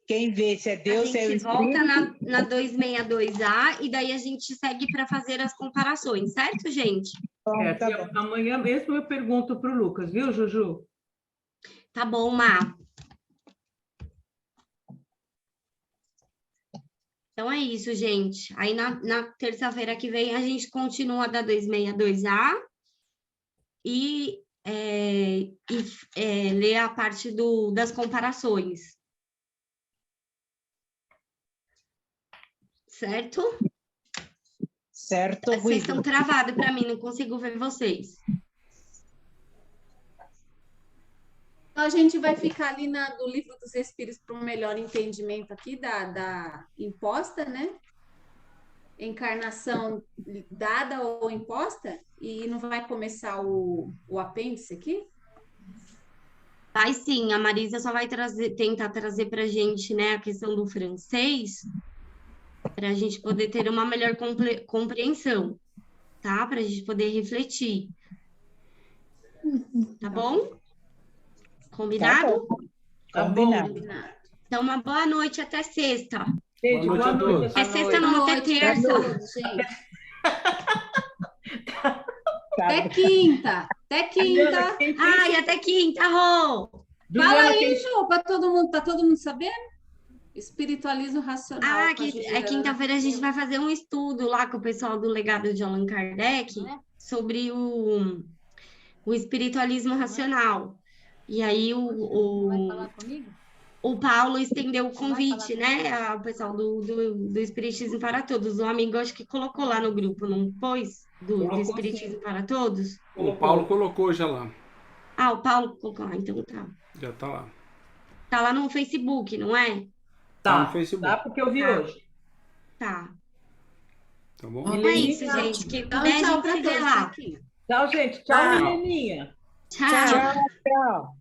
quem vê se é Deus, se é o Espírito. A gente volta na 262A e daí a gente segue para fazer as comparações, certo, gente? Amanhã mesmo eu pergunto para o Lucas, viu, Juju? Tá bom, Má. Então é isso, gente. Aí na terça-feira que vem a gente continua da 262A e ler a parte das comparações. Certo? Certo. Vocês estão travados para mim, não consigo ver vocês. A gente vai ficar ali do Livro dos Espíritos para um melhor entendimento aqui da imposta, né? Encarnação dada ou imposta, e não vai começar o apêndice aqui? Vai sim, a Marisa só vai tentar trazer para a gente, né, a questão do francês, para a gente poder ter uma melhor compreensão, tá? Para a gente poder refletir. Tá bom? Combinado? Tá bom. Então, uma boa noite até sexta. Gente, boa noite. É sexta, não, até terça. Até quinta. Até quinta. Ai, até quinta, Rô. Fala aí, Ju, para todo mundo sabendo. Espiritualismo racional. Quinta-feira a gente vai fazer um estudo lá com o pessoal do legado de Allan Kardec sobre o espiritualismo racional. E aí o Paulo estendeu o convite, né, ao pessoal do Espiritismo para Todos. Um amigo, acho que colocou lá no grupo, não pôs? Do Espiritismo para Todos? O Paulo colocou já lá. Ah, o Paulo colocou lá, então tá. Já tá lá. Tá lá no Facebook, não é? Tá no Facebook. Tá, porque eu vi hoje. Tá. Tá bom? É isso, gente. Que puder, tchau a gente se vê lá. Tchau, gente. Tchau, menininha. Tchau. Tchau.